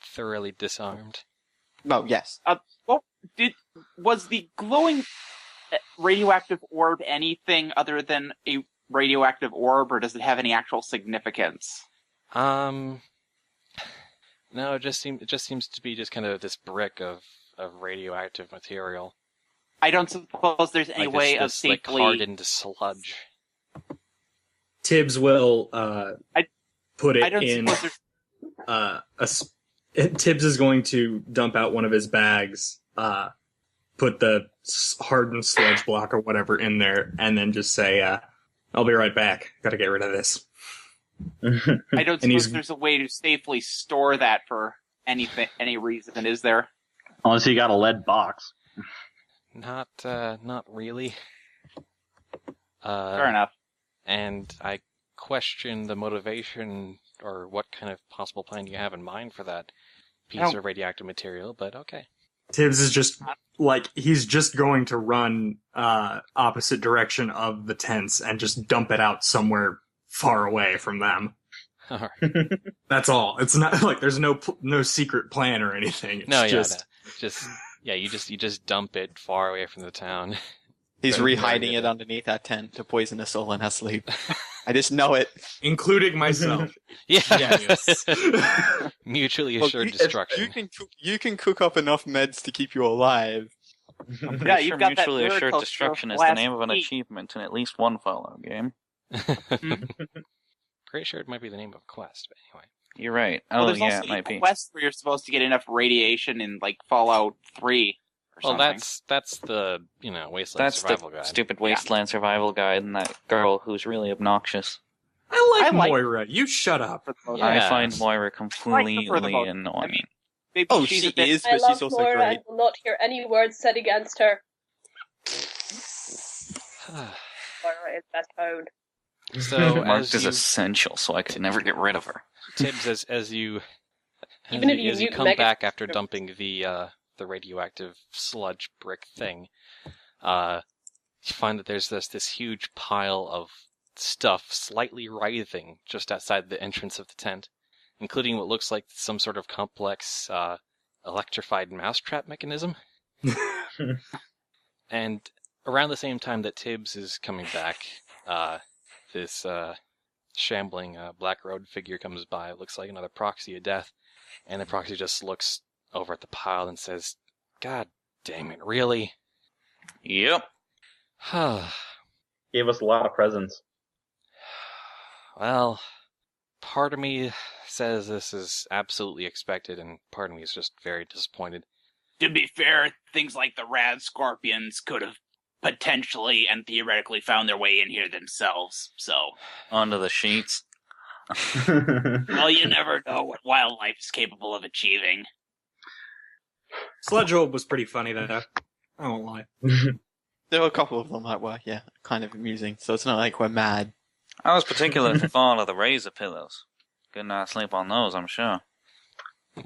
thoroughly disarmed. Oh, yes. Was the glowing radioactive orb anything other than a radioactive orb, or does it have any actual significance? No, it just seems to be just kind of this brick of radioactive material. I don't suppose there's any way of this safely hardened sludge. Tibbs will put it in. Tibbs is going to dump out one of his bags, put the hardened sludge block or whatever in there, and then just say, "I'll be right back. Got to get rid of this." I don't suppose there's a way to safely store that for any reason, is there? Unless you got a lead box. Not really. Fair enough. And I question the motivation or what kind of possible plan you have in mind for that piece of radioactive material, but okay. Tibbs is just, he's just going to run opposite direction of the tents and just dump it out somewhere far away from them. All right. That's all. It's not like there's no secret plan or anything. It's you just dump it far away from the town. He's rehiding it underneath that tent to poison us all in our sleep. I just know it. Including myself. Yes. Mutually assured destruction. You can cook up enough meds to keep you alive. I'm pretty sure mutually assured destruction is the name of an achievement in at least one Fallout game. Pretty sure it might be the name of a quest, but anyway. You're right. There's also it might be. Quest where you're supposed to get enough radiation in Fallout 3. Well, that's the Wasteland Survival Guide. Stupid Wasteland Survival Guide, and that girl who's really obnoxious. I like Moira. You shut up. I find Moira completely annoying. She is, but she's also Moira great. And will not hear any words said against her. Moira is best owned. So marked as essential, so I could never get rid of her. Tibbs, as you come back after dumping the radioactive sludge brick thing, you find that there's this huge pile of stuff slightly writhing just outside the entrance of the tent, including what looks like some sort of complex electrified mousetrap mechanism. And around the same time that Tibbs is coming back, this shambling black road figure comes by. It looks like another proxy of death, and the proxy just looks over at the pile and says, "God damn it, really?" Yep. Gave us a lot of presents. Well, part of me says this is absolutely expected, and part of me is just very disappointed. To be fair, things like the rad scorpions could have potentially and theoretically found their way in here themselves, so... Onto the sheets. Well, you never know what wildlife is capable of achieving. Sludge Orb was pretty funny, though. I won't lie. There were a couple of them that were, kind of amusing, so it's not like we're mad. I was particularly fond of the razor pillows. Good night's sleep on those, I'm sure.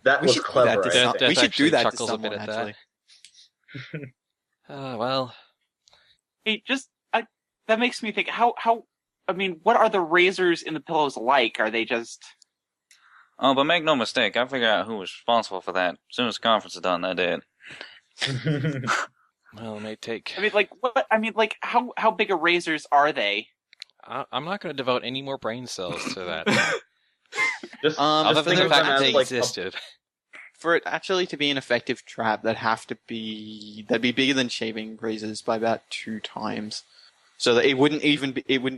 That was clever. We should do that to chuckles someone, a bit at actually. that. Well... Hey, that makes me think, what are the razors in the pillows like? Are they just... Oh, but make no mistake, I figured out who was responsible for that. As soon as the conference is done, I did. Well, it may take... how big of razors are they? I'm not going to devote any more brain cells to that. Other than the fact that they existed. For it actually to be an effective trap, that'd be bigger than shaving razors by about 2 times. So that it wouldn't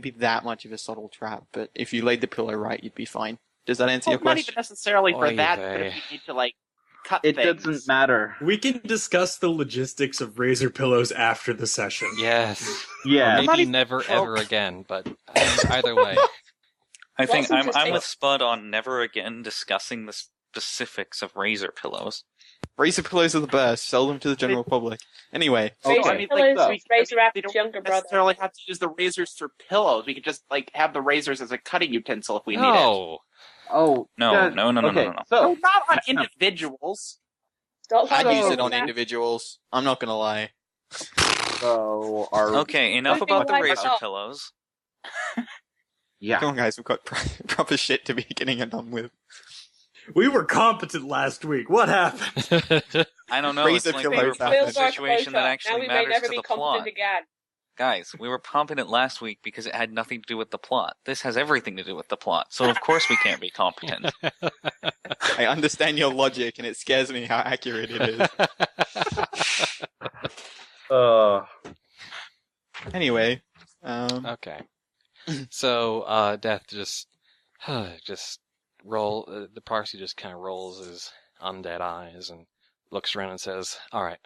be that much of a subtle trap, but if you laid the pillow right, you'd be fine. Does that answer your question? Not even necessarily for that, but if you need to, cut it things. doesn't matter. We can discuss the logistics of razor pillows after the session. Yes. Yeah. Or maybe never ever again, but either way. I think I'm with Spud on never again discussing the specifics of razor pillows. Razor pillows are the best. Sell them to the general public. Anyway. Razor pillows, razor Raptor's younger brother. Necessarily have to use the razors for pillows. We could just have the razors as a cutting utensil if we need it. Oh no. So not on individuals. I'd use it on individuals. I'm not gonna lie. So okay, enough about the razor pillows. Yeah. Come on, guys, we've got proper shit to be getting it done with. We were competent last week. What happened? I don't know. Raise It's a like pillow we were back. put in a Build our situation that closure. Now actually we may matters never to be the competent plot. again. Guys, we were competent last week because it had nothing to do with the plot. This has everything to do with the plot, so of course we can't be competent. I understand your logic, and it scares me how accurate it is. Anyway, Okay. So, Death just the Parsi just kind of rolls his undead eyes and looks around and says, "Alright,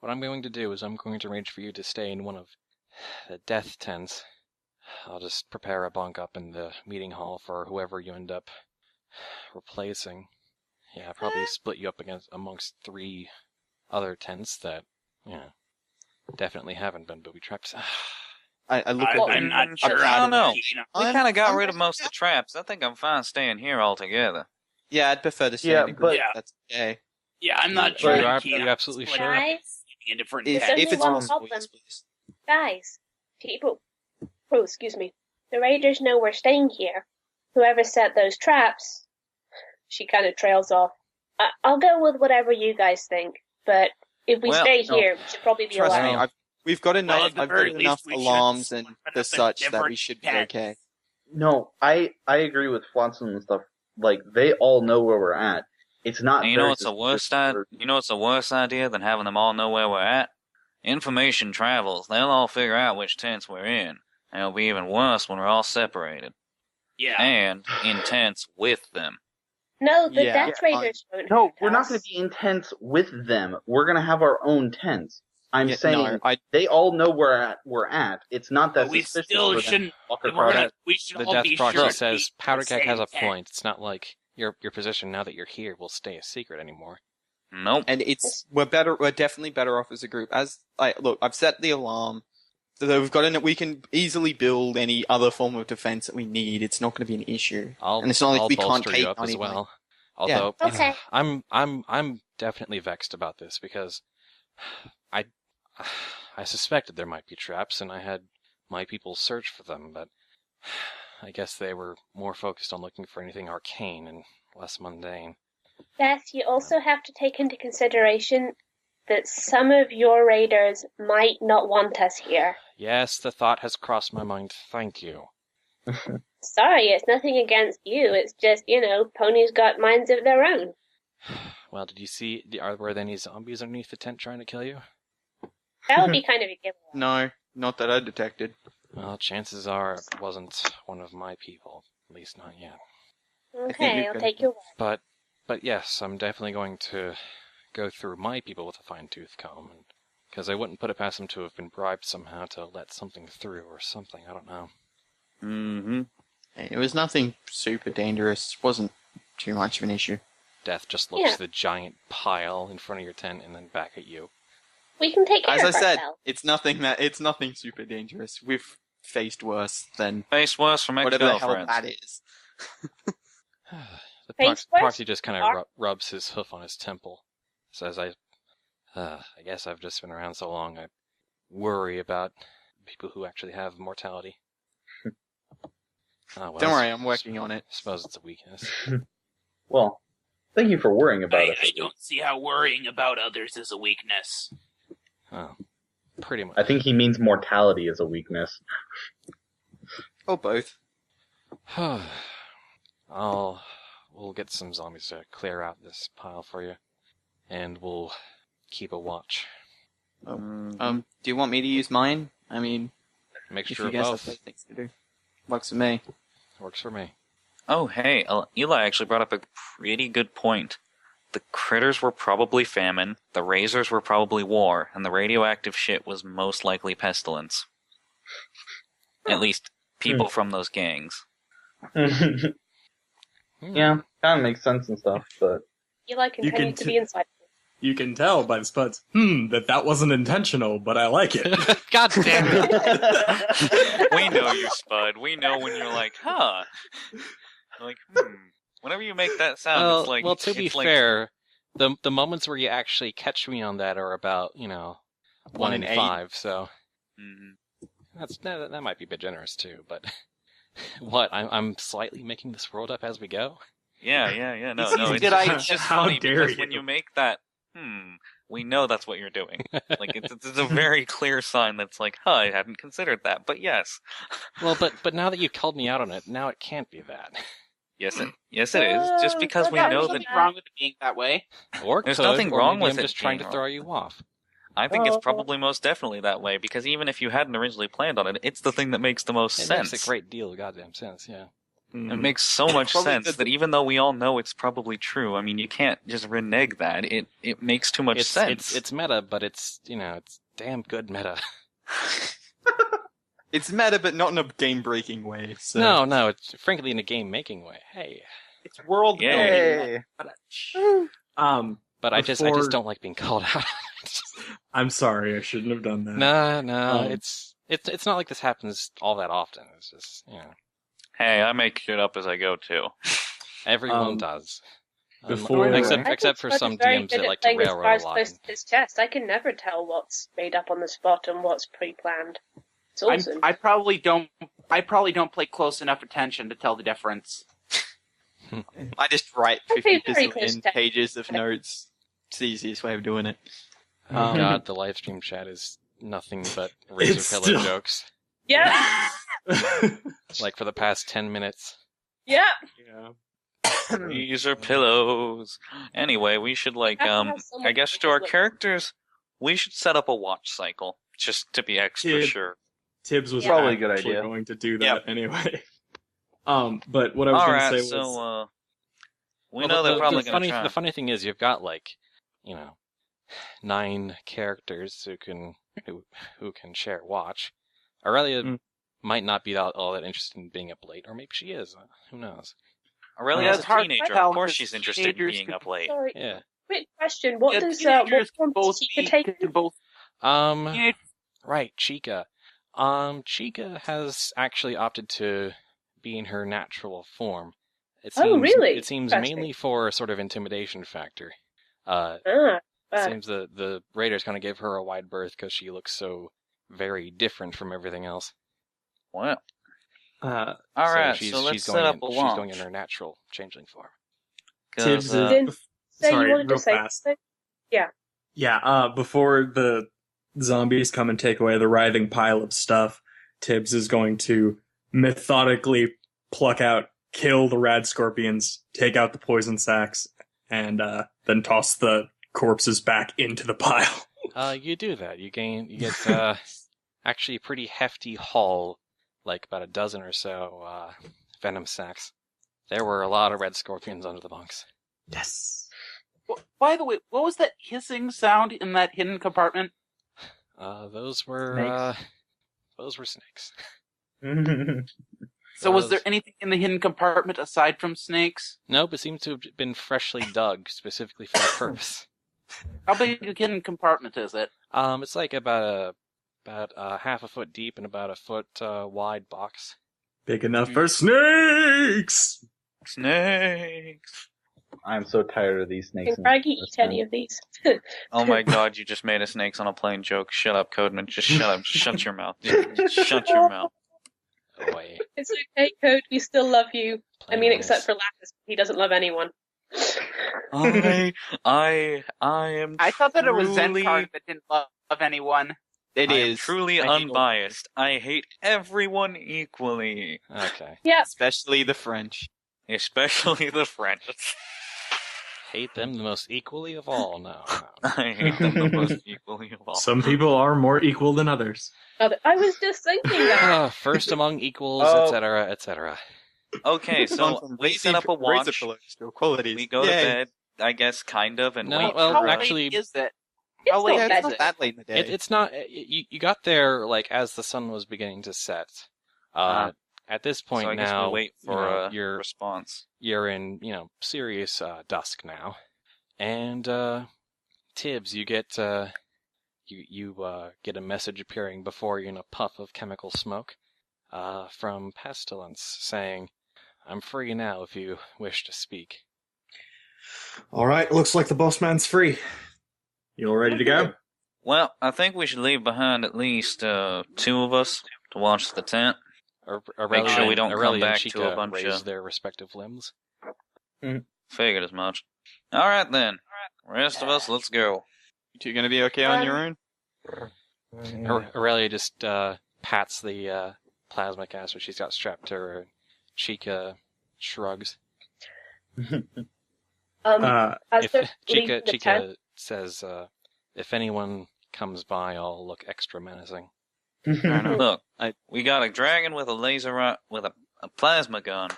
what I'm going to do is I'm going to arrange for you to stay in one of the death tents. I'll just prepare a bunk up in the meeting hall for whoever you end up replacing. Yeah, I'll probably split you up amongst 3 other tents that, definitely haven't been booby trapped." I look at I'm them. not sure. I don't know. You know. We kind of got rid of most of the traps. I think I'm fine staying here altogether. Yeah, I'd prefer to stay Yeah, in a group. but- That's okay. Yeah, I'm not But- sure. You're absolutely sure? Guys, In different If, tents. if it's one possible, problem. yes, please. guys, people. Oh, excuse me. The raiders know we're staying here. Whoever set those traps. She kind of trails off. I'll go with whatever you guys think, but if we Well, stay no. here, we should probably be Trust allowed. me, we've got enough. Well, at the I've got very least, enough we should alarms and split the up such in that we different should be tents. okay. No, I agree with Flotsam and stuff. Like, they all know where we're at. It's not And you know very what's the worst suspicious You know what's a worse idea than having them all know where we're at? Information travels. They'll all figure out which tents we're in. And it'll be even worse when we're all separated. Yeah. And in tents with them. No, the Yeah. Death Raiders won't No, hurt we're not us. going to be in tents with them. We're going to have our own tents. I'm Yeah, saying no, I they all know where we're at. It's not that But we suspicious still for them to shouldn't. walk If we're across. gonna, we should The all Death be Proxy sure says to be Powder in the Keg has same a tent. point. It's not like your position now that you're here will stay a secret anymore. Nope. and we're definitely better off as a group. Look, I've set the alarm. So we can easily build any other form of defense that we need. It's not going to be an issue. And it's not like I'll we can't bolster take you up on as anyone. well. Although Okay. I'm definitely vexed about this because I suspected there might be traps and I had my people search for them, but I guess they were more focused on looking for anything arcane and less mundane. Death, you also have to take into consideration that some of your raiders might not want us here. Yes, the thought has crossed my mind. Thank you. Sorry, it's nothing against you. It's just, ponies got minds of their own. Well, did you see? Were there any zombies underneath the tent trying to kill you? That would be kind of a giveaway. No, not that I detected. Well, chances are it wasn't one of my people. At least not yet. Okay, I'll take your word. But yes, I'm definitely going to go through my people with a fine-tooth comb, because I wouldn't put it past them to have been bribed somehow to let something through or something. I don't know. Mm-hmm. It was nothing super dangerous. Wasn't too much of an issue. Death just looks at the giant pile in front of your tent and then back at you. We can take care As I of said, ourselves. it's nothing super dangerous. We've faced worse than Face worse from whatever the hell ex-girlfriends. that is. The Face first? Proxy just kind of rubs his hoof on his temple. Says, I guess I've just been around so long, I worry about people who actually have mortality. Oh, well, Don't worry, I'm working on it. I suppose it's a weakness. Well, thank you for worrying about I don't see how worrying about others is a weakness. Oh, pretty much. I think he means mortality is a weakness. Or both. We'll get some zombies to clear out this pile for you, and we'll keep a watch. Do you want me to use mine? I mean, Make if sure you guys both have things to do. Works for me. works for me. Oh, hey, Eli actually brought up a pretty good point. The critters were probably famine, the razors were probably war, and the radioactive shit was most likely pestilence. At least people from those gangs. Yeah, kind of makes sense and stuff, but Eli You continued can to be inside. You can tell by the spuds, that wasn't intentional, but I like it. God damn it! We know you, Spud. We know when you're like, huh. Like, Whenever you make that sound, it's like... well, to be it's like, fair, the moments where you actually catch me on that are about, 1 in 8. 5, so... that might be a bit generous too, but what? I'm slightly making this world up as we go. Yeah. No, It's a good idea. it's just How funny dare because when you make that, we know that's what you're doing. Like it's a very clear sign that's like, I hadn't considered that, but yes. Well, but now that you've called me out on it, now it can't be that. Yes, it is. Just because we know There's that nothing wrong with it being that way. Or There's could, nothing or wrong maybe with I'm it just trying to being throw you off. I think it's probably most definitely that way, because even if you hadn't originally planned on it, it's the thing that makes the most It sense. makes a great deal of goddamn sense, yeah. It makes so much Probably sense the- that even though we all know it's probably true, I mean, you can't just renege that. It makes too much sense. It's meta, but it's damn good meta. It's meta, but not in a game-breaking way. So. No, it's frankly in a game-making way. Hey. It's world building. But I just Before- don't like being called out. I'm sorry, I shouldn't have done that. No, Um, it's not like this happens all that often. It's just, Hey, I make shit up as I go too. everyone does. before- Except for some DMs that like to railroad a lot. His chest. I can never tell what's made up on the spot and what's pre-planned. It's awesome. I probably don't play close enough attention to tell the difference. I just write I pay 50 very close bazillion attention. pages of notes. It's the easiest way of doing it. Oh god, the live stream chat is nothing but razor It's pillow still- jokes. Yeah, Like for the past 10 minutes. yeah. These are pillows. Anyway, we should Have to have someone I guess to to our look- characters, we should set up a watch cycle just to be extra Yeah. sure. Tibbs was Yeah. Probably a good actually idea. going to do that anyway. But what I was All going right, to say so was, we know they're probably going to try. The funny thing is, you've got 9 characters who can share watch. Aurelia Mm. might not be all that interested in being up late, or maybe she is. Who knows? Aurelia's it's a hard to teenager. tell Of course, because she's interested in teenagers being can up late. Sorry, Yeah. quick question. What Yeah, does teenagers what can form both does Chica be take? can both Um. teenage- Right, Chica. Chica has actually opted to be in her natural form. It seems, Oh, really? It seems Interesting. mainly for a sort of intimidation factor. Ah, It seems the Raiders kind of give her a wide berth because she looks so very different from everything else. Well, uh, all right. she's So let's going set up in, a She's going in launch. her natural changeling form. Tibbs 'Cause, is... Then- say sorry, you wanted real to say fast. something? Yeah, before the zombies come and take away the writhing pile of stuff, Tibbs is going to methodically pluck out, kill the rad scorpions, take out the poison sacks, and then toss the corpses back into the pile. You do that. You get actually a pretty hefty haul, like about a dozen or so venom sacks. There were a lot of red scorpions under the bunks. Yes. By the way, what was that hissing sound in that hidden compartment? Those were snakes. So was there anything in the hidden compartment aside from snakes? Nope, it seems to have been freshly dug specifically for that purpose. How big a hidden compartment is it? It's like about half a foot deep and about a foot wide box. Big enough for snakes! Snakes. I'm so tired of these snakes. Can Craggy eat any of these? Oh my god, you just made a snakes on a plane joke. Shut up, Codeman. Just shut up. Just shut your mouth. Just shut your mouth. Away. It's okay, Code. We still love you. I mean, Nice. except for Lapis. He doesn't love anyone. I am. I thought that it was truly- Zencard that didn't love anyone. It I am is. truly I hate all- unbiased. I hate everyone equally, Okay. Yeah. Especially the French. especially the French. Hate them the most equally of all. No. I hate them the most equally of all. Some people are more equal than others. I was just thinking that. First among equals, Oh. etc., etc. Okay, Gone so from we set up a razor watch. pillows to equalities. We go to Yay. bed, I guess, kind of, and No, wait well, for How actually- late is it? It's How late not Yeah, is it's bad. not that late in the day. It's not. You got there like as the sun was beginning to set. At this point so I guess now, we wait for a you're response. in serious dusk now, and Tibbs, you get you get a message appearing before you in a puff of chemical smoke from Pestilence saying, "I'm free now if you wish to speak." Alright, looks like the boss man's free. You all ready to go? Well, I think we should leave behind at least 2 of us. to watch the tent. Aurelia, sure we don't come Aurelia back and to a Chica bunch raise of- their respective limbs. Figured as much. Alright then. Rest of us, let's go. You two gonna be okay on your own? Aurelia just pats the plasma caster she's got strapped to her. Chica shrugs. As they're leaving the tent, Chica says, if anyone comes by, I'll look extra menacing. Fair enough. Look, we got a dragon with a laser with a plasma gun,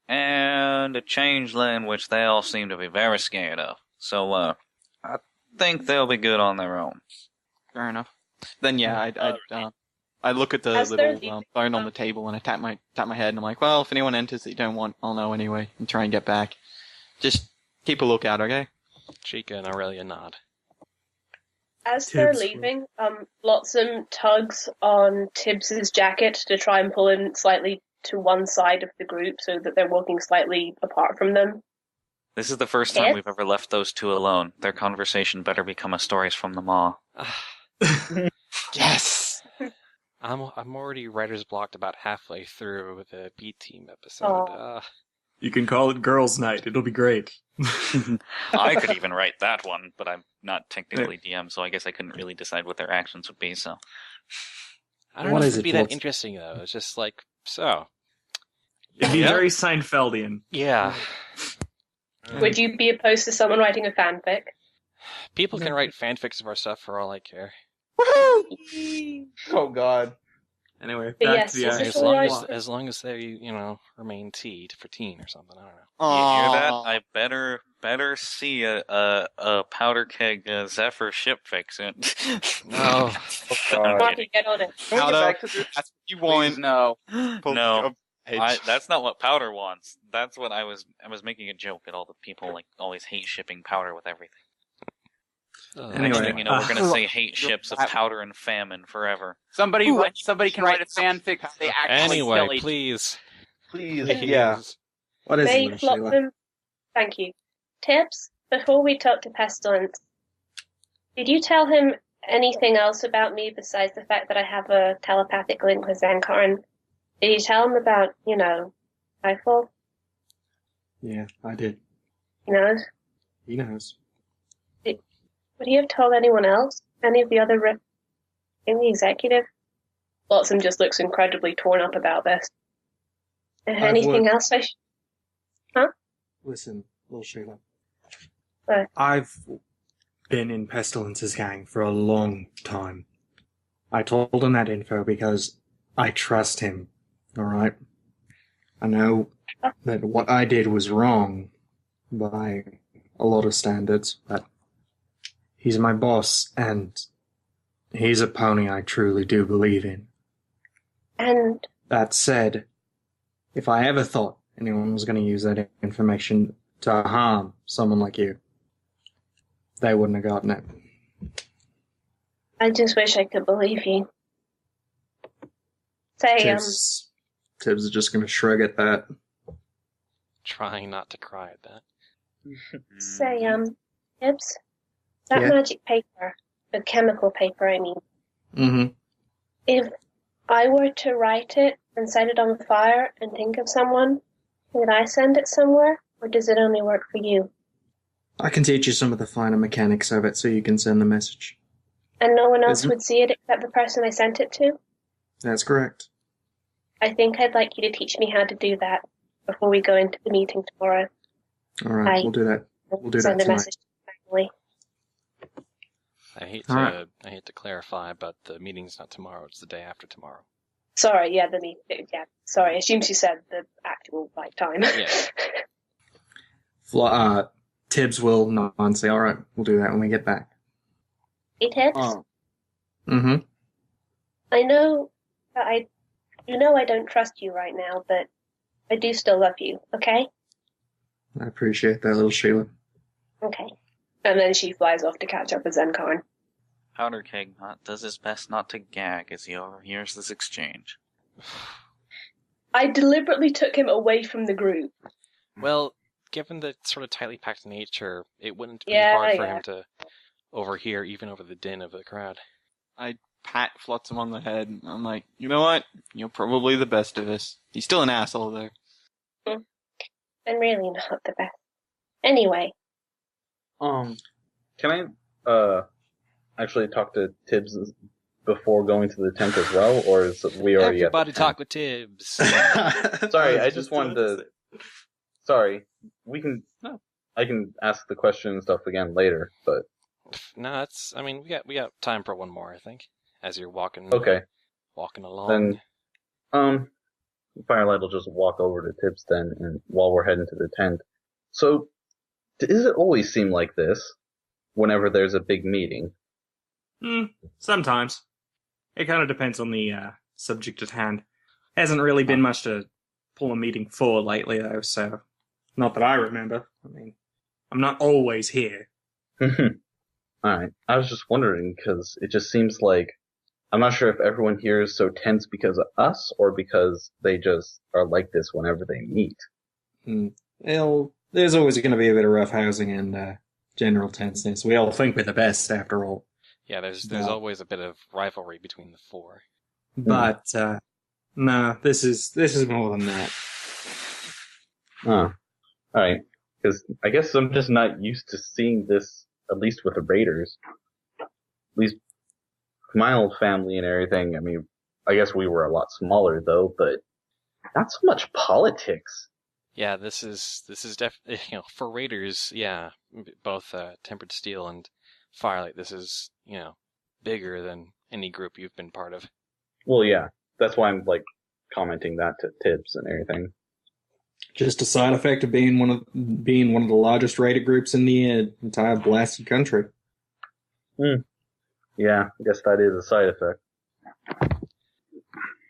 and a changeling which they all seem to be very scared of. So, I think they'll be good on their own. Fair enough. Then yeah, I look at the As they're little leaving, phone on the table and I tap my head and I'm like, well, if anyone enters that you don't want, I'll know anyway and try and get back. Just keep a lookout, okay? Chica and Aurelia nod. as they're Tibbs. leaving, Flotsam tugs on Tibbs's jacket to try and pull him slightly to one side of the group so that they're walking slightly apart from them. This is the first time Yes? we've ever left those two alone. Their conversation better become a stories from the maw. Yes! I'm already writer's blocked about halfway through the B-Team episode. Aw. You can call it Girls' Night. It'll be great. I could even write that one, but I'm not technically DM, so I guess I couldn't really decide what their actions would be, so. I don't What know if is it'd be it, that Flotsam? interesting, though. It's just like, so. It'd be Yeah. very Seinfeldian. Yeah. Would you be opposed to someone writing a fanfic? People can write fanfics of our stuff for all I care. Oh God. Anyway, But back yes, to the this actual is As long right. as, as long as they, remain T for teen or something. I don't know. You hear that? Aw. I better see a powder keg Zephyr ship fix soon. No. I'm Marty, kidding. get on it. Can we get Powder, back to this? that's what you Please, want. no. Pull No. your edge. That's not what powder wants. That's what I was making a joke at all the people like always hate shipping powder with everything. Anyway, Next thing you know, we're gonna uh, say hate ships of powder and famine forever. Somebody can write a fanfic. They actually kill Anyway, each please. Please, yeah. What is May it, Sheila? Flotsam. Thank you. Tibbs, before we talk to Pestilence, did you tell him anything else about me besides the fact that I have a telepathic link with Zankarn? Did you tell him about, Eiffel? Yeah, I did. He knows. He knows. Would he have told anyone else? Any of the other in the executive? Flotsam just looks incredibly torn up about this. Anything would- else I should... Listen, little Sheila. What? I've been in Pestilence's gang for a long time. I told him that info because I trust him, alright? I know that what I did was wrong by a lot of standards, but he's my boss, and he's a pony I truly do believe in. And That said, if I ever thought anyone was going to use that information to harm someone like you, they wouldn't have gotten it. I just wish I could believe you. Say, Tibbs is just going to shrug at that. Trying not to cry at that. Tibbs, that Yeah? magic paper, the chemical paper, I mean, Mm-hmm. if I were to write it and set it on fire and think of someone, would I send it somewhere, or does it only work for you? I can teach you some of the finer mechanics of it so you can send the message. And no one else Isn't- would see it except the person I sent it to? That's correct. I think I'd like you to teach me how to do that before we go into the meeting tomorrow. Alright, I- we'll do that. We'll do Send that a tonight. message to my family. I Alright. hate to clarify, but the meeting's not tomorrow, it's the day after tomorrow. Sorry, yeah, sorry, I assumed she said the actual time. Yeah. Tibbs will nod and say, alright, we'll do that when we get back. Hey, Tibbs, Mm-hmm. I know that I don't trust you right now, but I do still love you, okay? I appreciate that, little Sheila. Okay. And then she flies off to catch up with Zenkarn. Powder keg does his best not to gag as he overhears this exchange. I deliberately took him away from the group. Well, given the sort of tightly packed nature, it wouldn't be Yeah, hard for yeah. him to overhear even over the din of the crowd. I pat Flotsam on the head. I'm like, you know what? You're probably the best of us. He's still an asshole, though. I'm really not the best. Anyway, Can I actually talk to Tibbs before going to the tent as well, or is we already Everybody at the tent? talk with Tibbs. Sorry, I just wanted to. Sorry, we can. I can ask the question and stuff again later, but No, we got time for one more, I think. As you're walking along. then, Firelight will just walk over to Tibbs then, and while we're heading to the tent. So, does it always seem like this whenever there's a big meeting? Sometimes. It kind of depends on the subject at hand. Hasn't really been much to pull a meeting for lately, though, so not that I remember. I mean, I'm not always here. Alright, I was just wondering, because it just seems like, I'm not sure if everyone here is so tense because of us, or because they just are like this whenever they meet. Well, there's always going to be a bit of roughhousing and general tenseness. We all think we're the best, after all. Yeah, there's always a bit of rivalry between the four. But, no, this is more than that. Oh. Alright. Because I guess I'm just not used to seeing this, at least with the Raiders. At least my old family and everything, I mean, I guess we were a lot smaller though, but not so much politics. Yeah, this is definitely, for Raiders, yeah, both Tempered Steel and Firelight, this is, bigger than any group you've been part of. Well, yeah. That's why I'm, commenting that to Tibbs and everything. Just a side effect of being one of the largest raider groups in the entire blasted country. Yeah, I guess that is a side effect.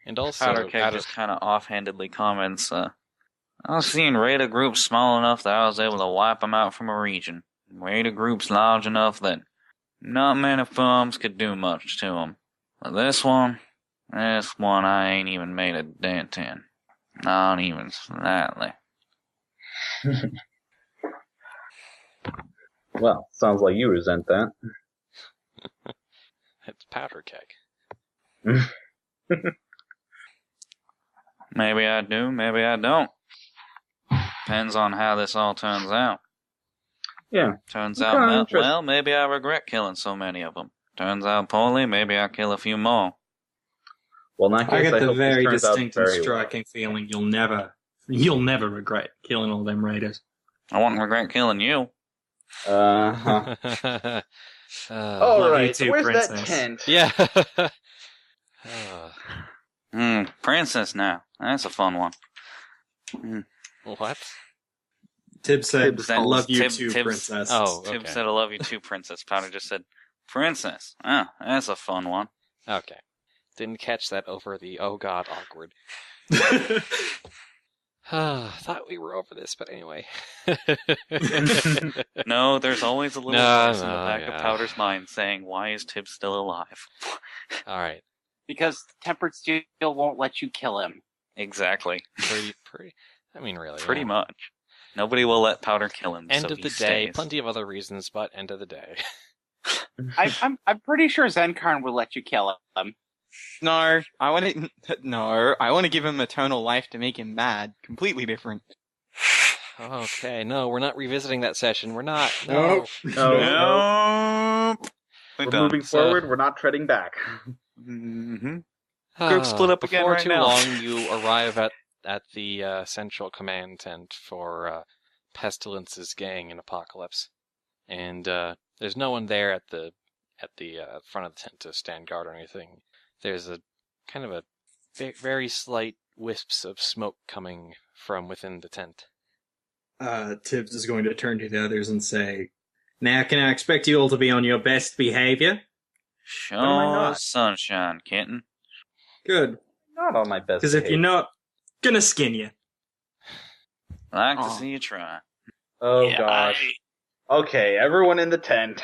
And also, Powderkeg just kind of offhandedly comments, I've seen raider groups small enough that I was able to wipe them out from a region. Raider groups large enough that not many farms could do much to them. But this one I ain't even made a dent in. Not even slightly. Well, sounds like you resent that. It's Powderkeg. Maybe I do, maybe I don't. Depends on how this all turns out. Yeah. Turns out, well, maybe I regret killing so many of them. Turns out poorly, maybe I'll kill a few more. Well, in that case, I get the hope very this turns out distinct and very striking feeling you'll never regret killing all them raiders. I won't regret killing you. Well. Alright, so where's that tent? Yeah. Princess now. That's a fun one. What? Tibbs said, I love you Tibbs- too, Tibbs- princess. Oh, okay. Tim said, I love you too, Princess. Powder just said, Princess. Oh, that's a fun one. Okay. Didn't catch that over the, oh god, awkward. Thought we were over this, but anyway. No, there's always a little voice in the back of Powder's mind saying, why is Tibbs still alive? Alright. Because Tempered Steel won't let you kill him. Exactly. Pretty, I mean, really. Pretty much. Nobody will let Powder kill him. End so of he the day, stays. plenty of other reasons, but end of the day. I'm pretty sure Zenkarn would let you kill him. No, I want to give him eternal life to make him mad. Completely different. Okay, no, we're not revisiting that session. We're not. No. No. We're We're done. moving forward, we're not treading back. Mm-hmm. Group split up again Before right too now. long, you arrive at the central command tent for Pestilence's gang in Apocalypse, and there's no one there at the front of the tent to stand guard or anything. There's a kind of a very slight wisps of smoke coming from within the tent. Tibbs is going to turn to the others and say, now can I expect you all to be on your best behavior? Sure, not? sunshine, kitten. Good. Not on my best Because if behavior. you're not, gonna skin you. Like to Oh. see you try. Oh Yeah, gosh. Okay, everyone in the tent.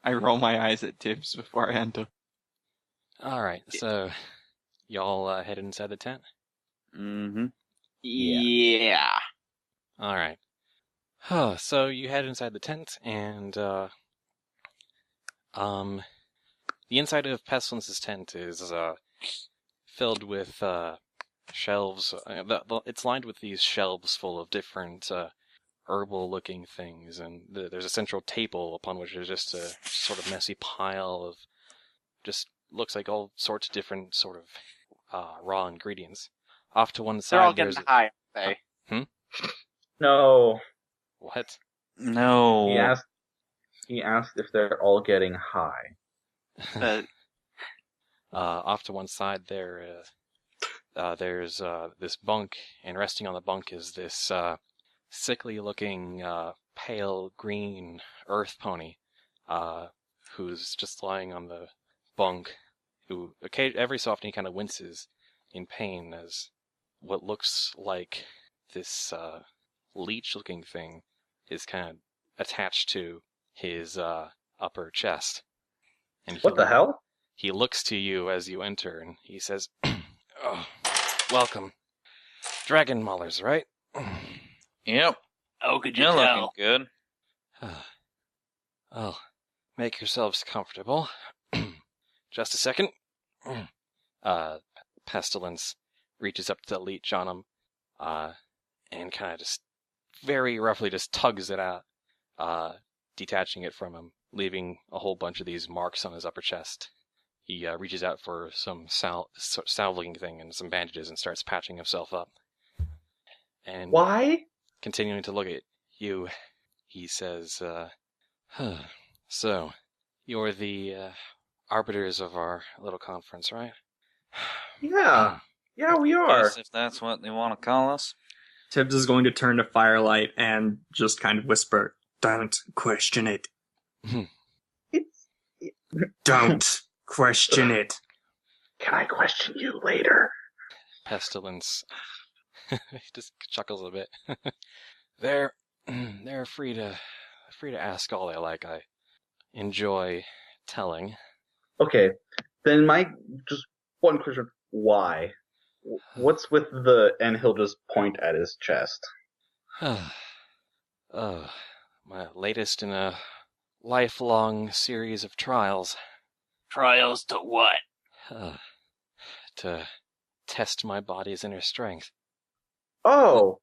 I roll my eyes at Tibbs before I enter. Alright, so y'all head inside the tent? Mm-hmm. Yeah. Alright. So you head inside the tent, and The inside of Pestilence's tent is filled with shelves. It's lined with these shelves full of different herbal-looking things, and there's a central table upon which there's just a sort of messy pile of just looks like all sorts of different sort of raw ingredients. Off to one side, They're all getting high, aren't they? No. What? No. He asked if they're all getting high. Off to one side there's this bunk, and resting on the bunk is this sickly-looking pale green earth pony, who's just lying on the bunk. Who every so often he kind of winces in pain as what looks like this leech-looking thing is kind of attached to his upper chest. And What the hell? He looks to you as you enter, and he says, "Oh, welcome. Dragon Mawlers, right?" Yep. Oh, could you You're looking tell? good. Well, make yourselves comfortable. Just a second. Pestilence reaches up to the leech on him, and kind of just very roughly just tugs it out, detaching it from him, leaving a whole bunch of these marks on his upper chest. He reaches out for some salve-looking thing and some bandages and starts patching himself up. And Why? continuing to look at you, he says, "So, you're the arbiters of our little conference, right?" Yeah. Yeah, we are. Guess if that's what they want to call us. Tibbs is going to turn to Firelight and just kind of whisper, "Don't question it. It's... Don't question it." Can I question you later? Pestilence he just chuckles a bit. They're free to ask all they like. I enjoy telling. Okay, then just one question. Why? What's with and he'll just point at his chest. My latest in a lifelong series of trials. Trials to what? To test my body's inner strength. Oh!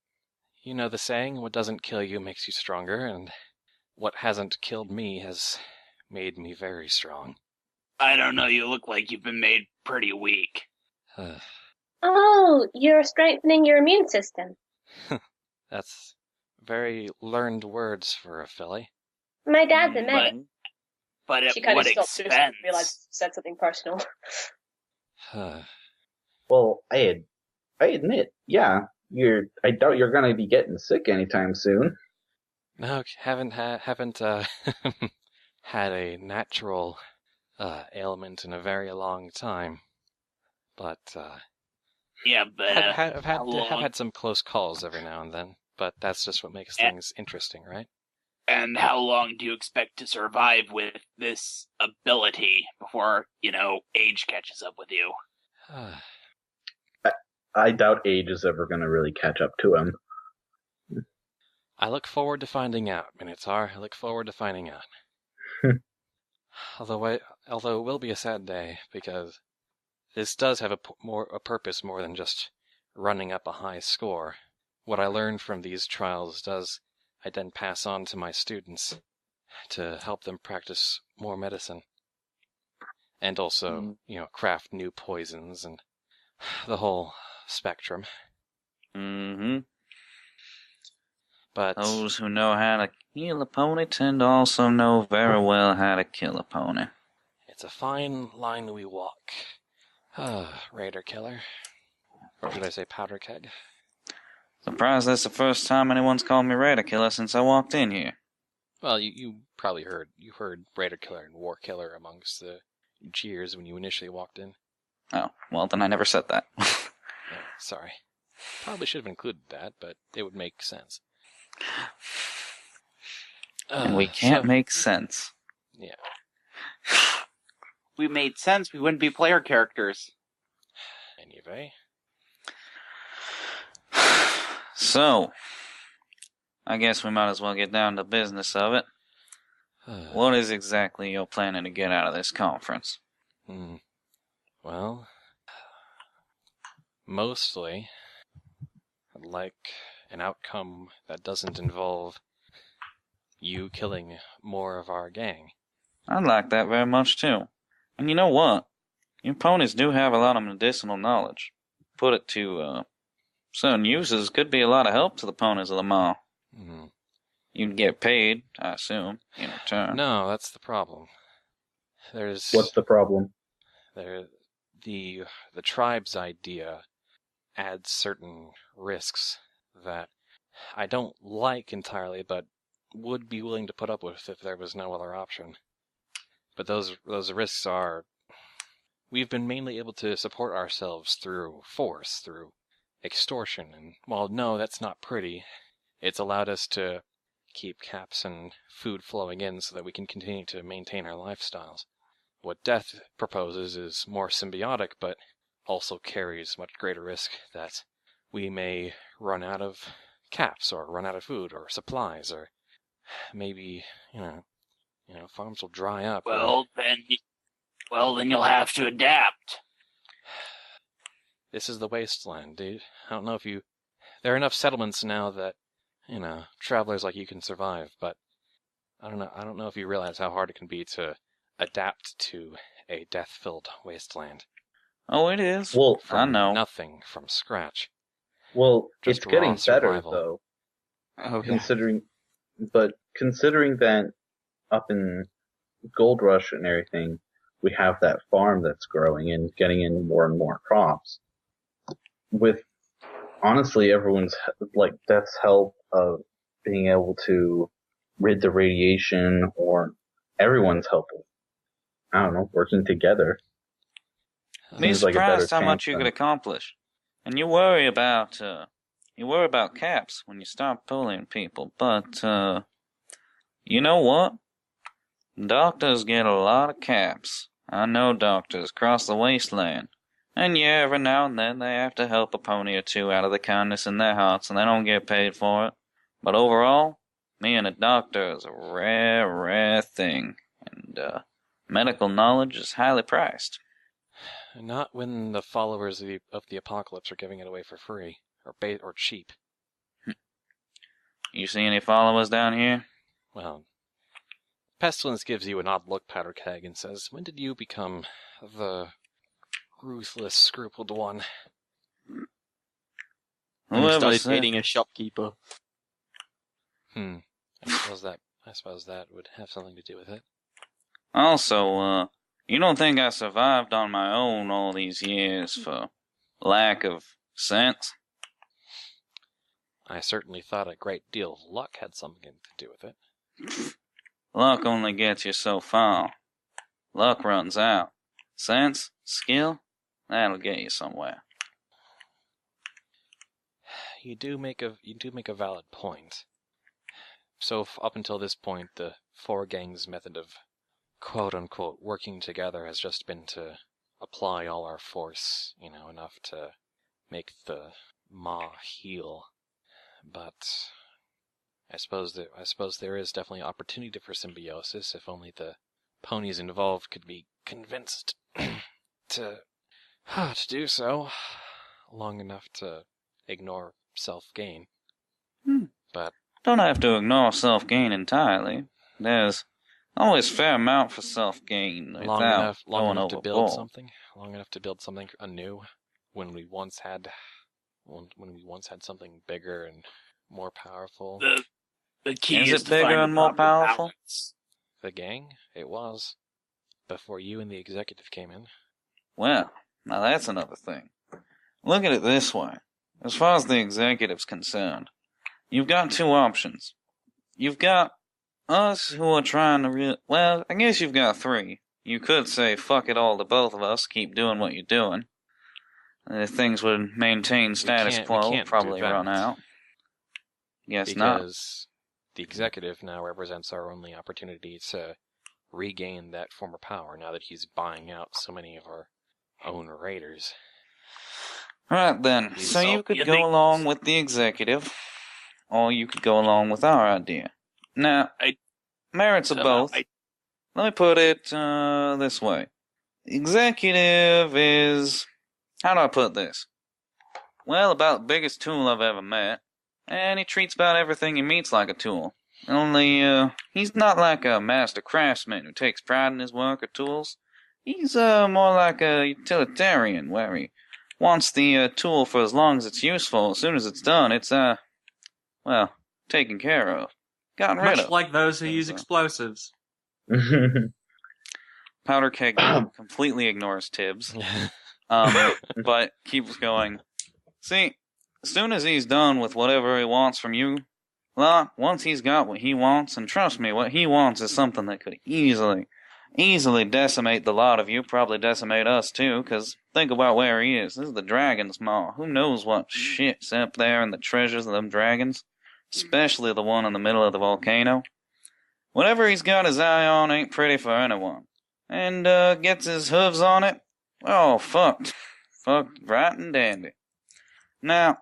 You know the saying, what doesn't kill you makes you stronger, and what hasn't killed me has made me very strong. I don't know, you look like you've been made pretty weak. Oh, you're strengthening your immune system. That's very learned words for a filly. My dad's a medic. But at She kind what of stopped expense? and realized she said something personal. Well, I admit, yeah, I doubt you're gonna be getting sick anytime soon. No, haven't had a natural ailment in a very long time. But Yeah, but I've how long? had some close calls every now and then. But that's just what makes things interesting, right? And how long do you expect to survive with this ability before, age catches up with you? I doubt age is ever gonna really catch up to him. I look forward to finding out, Minotaur. I look forward to finding out. Although it will be a sad day, because this does have a purpose more than just running up a high score. What I learned from these trials I then pass on to my students to help them practice more medicine. And also, craft new poisons and the whole spectrum. Mm-hmm. But Those who know how to heal a pony tend to also know very well how to kill a pony. it's a fine line we walk. Raider killer. Or should I say powder keg? Surprised that's the first time anyone's called me Raider Killer since I walked in here. Well, you probably heard Raider killer and war killer amongst the jeers when you initially walked in. Oh, well then I never said that. Oh, sorry. Probably should have included that, but it would make sense. And we can't make sense. Yeah. We made sense, we wouldn't be player characters. Anyway. So, I guess we might as well get down to business of it. What is exactly you're planning to get out of this conference? Well, mostly, I'd like an outcome that doesn't involve you killing more of our gang. I'd like that very much too. And you know what? Your ponies do have a lot of medicinal knowledge. Put it to certain uses, could be a lot of help to the ponies of the mall. You'd get paid, I assume, in return. No, that's the problem. What's the problem? The tribe's idea adds certain risks that I don't like entirely, but would be willing to put up with if there was no other option. But those risks are, we've been mainly able to support ourselves through force, through extortion, and while no, that's not pretty, it's allowed us to keep caps and food flowing in so that we can continue to maintain our lifestyles. What Death proposes is more symbiotic, but also carries much greater risk that we may run out of caps, or run out of food, or supplies, or maybe, farms will dry up. Well, then you'll have to adapt. This is the wasteland, dude. I don't know if there are enough settlements now that, travelers like you can survive, but I don't know if you realize how hard it can be to adapt to a death-filled wasteland. Oh, it is. Well, I know. Nothing from scratch. Well, Just it's getting raw better, survival. though. Oh, Considering that up in Gold Rush and everything, we have that farm that's growing and getting in more and more crops. With, honestly, everyone's, Death's help of being able to rid the radiation, or everyone's help of, I don't know, working together. Be Seems like a better surprised how much chance you than- could accomplish. And you worry about caps when you start pulling people, but you know what? Doctors get a lot of caps. I know doctors across the wasteland. And yeah, every now and then they have to help a pony or two out of the kindness in their hearts, and they don't get paid for it. But overall, being a doctor is a rare, rare thing, and medical knowledge is highly priced. Not when the followers of the apocalypse are giving it away for free, or cheap. You see any followers down here? Well, Pestilence gives you an odd look, Powder Keg, and says, "When did you become the ruthless, scrupled one?" And he Whoever started said- dating a shopkeeper. I suppose that would have something to do with it. Also, you don't think I survived on my own all these years for lack of sense? I certainly thought a great deal of luck had something to do with it. Luck only gets you so far. Luck runs out. Sense, skill, that'll get you somewhere. You do make a valid point. So up until this point, the four gangs' method of quote-unquote working together has just been to apply all our force, enough to make the maw heal. But I suppose there is definitely opportunity for symbiosis if only the ponies involved could be convinced to do so long enough to ignore self-gain. But Don't have to ignore self-gain entirely. There's always fair amount for self-gain long without enough going to build overboard. something anew when we once had something bigger and more powerful. The key Is is it to bigger find and the more proper powerful? balance. The gang? It was. Before you and the executive came in. Well, now that's another thing. Look at it this way. As far as the executive's concerned, you've got two options. You've got us who are trying to well, I guess you've got three. You could say, fuck it all to both of us, keep doing what you're doing. If things would maintain status can't- we quo, can't do probably that. run out. Guess not. Because the executive now represents our only opportunity to regain that former power now that he's buying out so many of our own raiders. Right then, so you could go along with the executive, or you could go along with our idea. Now, merits of both. Let me put it this way. Executive is... How do I put this? Well, about the biggest tool I've ever met. And he treats about everything he meets like a tool. Only, he's not like a master craftsman who takes pride in his work or tools. He's, more like a utilitarian, where he wants the, tool for as long as it's useful. As soon as it's done, it's, well, taken care of. Gotten rid Much of. like those who use explosives. Powder Keg completely ignores Tibbs. But keeps going. See, as soon as he's done with whatever he wants from you, well, once he's got what he wants, and trust me, what he wants is something that could easily decimate the lot of you, probably decimate us too, because think about where he is. This is the Dragon's Maw. Who knows what shit's up there in the treasures of them dragons? Especially the one in the middle of the volcano. Whatever he's got his eye on ain't pretty for anyone. And, gets his hooves on it, oh, fucked. Fucked right and dandy. Now,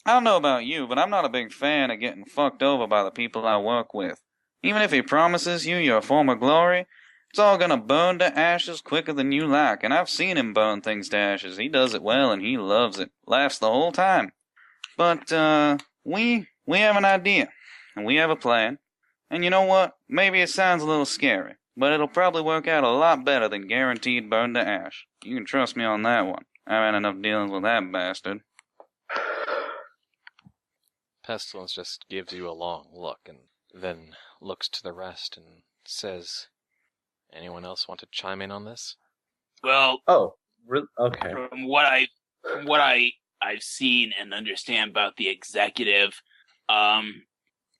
I don't know about you, but I'm not a big fan of getting fucked over by the people I work with. Even if he promises you your former glory, it's all gonna burn to ashes quicker than you like, and I've seen him burn things to ashes. He does it well, and he loves it. Laughs the whole time. But, we have an idea, and we have a plan. And you know what? Maybe it sounds a little scary, but it'll probably work out a lot better than guaranteed burn to ash. You can trust me on that one. I've had enough dealings with that bastard. Pestilence just gives you a long look and then looks to the rest and says, anyone else want to chime in on this? Well, okay. From what I've seen and understand about the executive,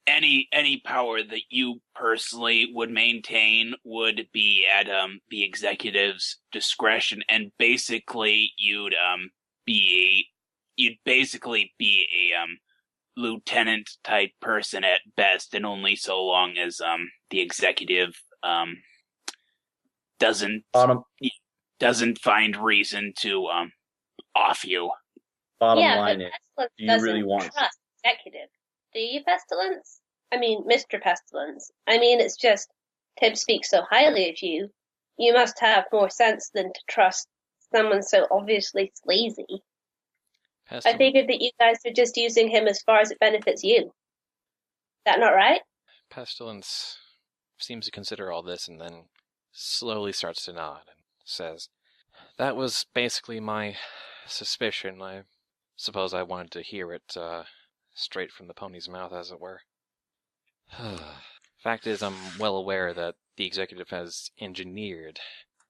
any power that you personally would maintain would be at the executive's discretion, and basically you'd basically be a lieutenant type person at best, and only so long as the executive doesn't find reason to off you. Bottom yeah, line but is, Pestilence do you doesn't really want trust executive. Do you, Pestilence? I mean, Mr. Pestilence. I mean, it's just, Tib speaks so highly of you. You must have more sense than to trust someone so obviously sleazy. I figured that you guys are just using him as far as it benefits you. Is that not right? Pestilence seems to consider all this and then slowly starts to nod and says, that was basically my suspicion. I suppose I wanted to hear it straight from the pony's mouth, as it were. Fact is, I'm well aware that the executive has engineered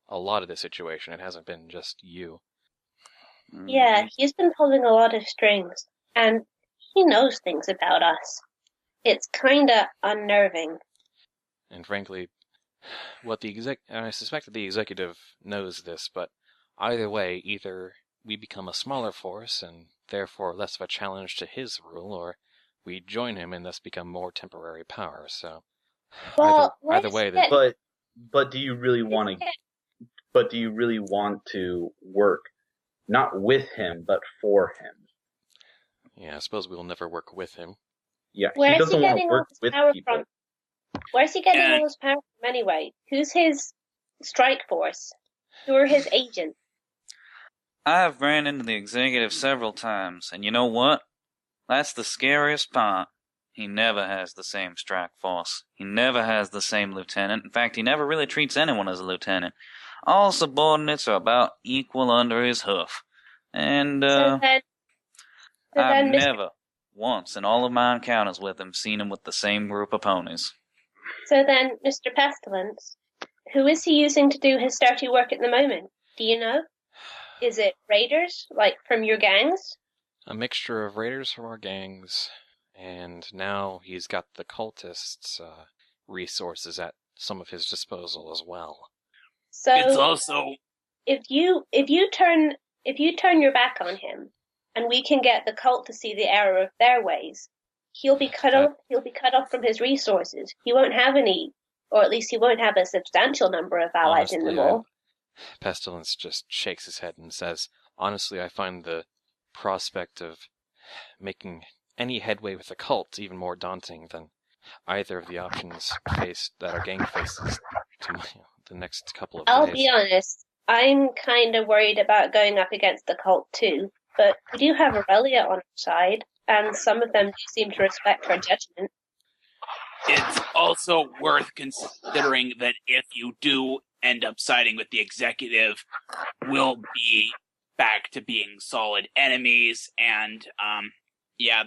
a lot of the situation. It hasn't been just you. Yeah, he's been pulling a lot of strings, and he knows things about us. It's kinda unnerving. And frankly, I suspect that the executive knows this, but either way, either we become a smaller force and therefore less of a challenge to his rule, or we join him and thus become more temporary power. So, well, either way, but do you really want to? But do you really want to work not with him, but for him? Yeah, I suppose we'll never work with him. Yeah, he doesn't want to work with people. Where's he getting all his power from anyway? Who's his strike force? Who are his agents? I've ran into the executive several times, and you know what? That's the scariest part. He never has the same strike force. He never has the same lieutenant. In fact, he never really treats anyone as a lieutenant. All subordinates are about equal under his hoof. And, I've never, once in all of my encounters with him, seen him with the same group of ponies. So then, Mr. Pestilence, who is he using to do his dirty work at the moment? Do you know? Is it raiders, like from your gangs? A mixture of raiders from our gangs, and now he's got the cultists' resources at some of his disposal as well. So it's also if you turn your back on him, and we can get the cult to see the error of their ways, he'll be cut off. He'll be cut off from his resources. He won't have any, or at least he won't have a substantial number of allies in the mall. Pestilence just shakes his head and says, honestly, I find the prospect of making any headway with the cult even more daunting than either of the options that our gang faces the next couple of days. I'll be honest. I'm kind of worried about going up against the cult too, but we do have Aurelia on our side, and some of them do seem to respect her judgment. It's also worth considering that if you do end up siding with the executive, we'll be back to being solid enemies, and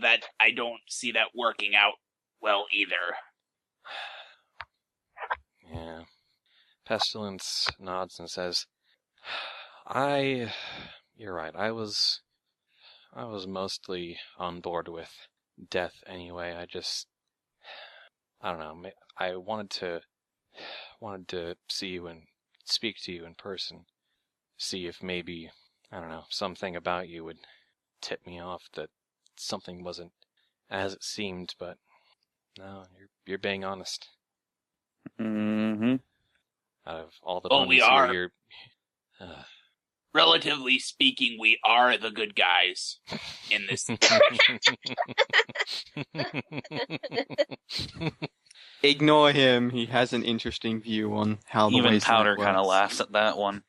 that I don't see that working out well either. Yeah. Pestilence nods and says, You're right. I was mostly on board with death anyway. I don't know. I wanted to see you and speak to you in person. See if maybe, I don't know, something about you would tip me off that something wasn't as it seemed, but no, you're being honest. Mm-hmm. Out of all the we ponies are. here, Relatively speaking, we are the good guys in this. Ignore him. He has an interesting view on how the Even wasteland Powder works. kind of laughs at that one.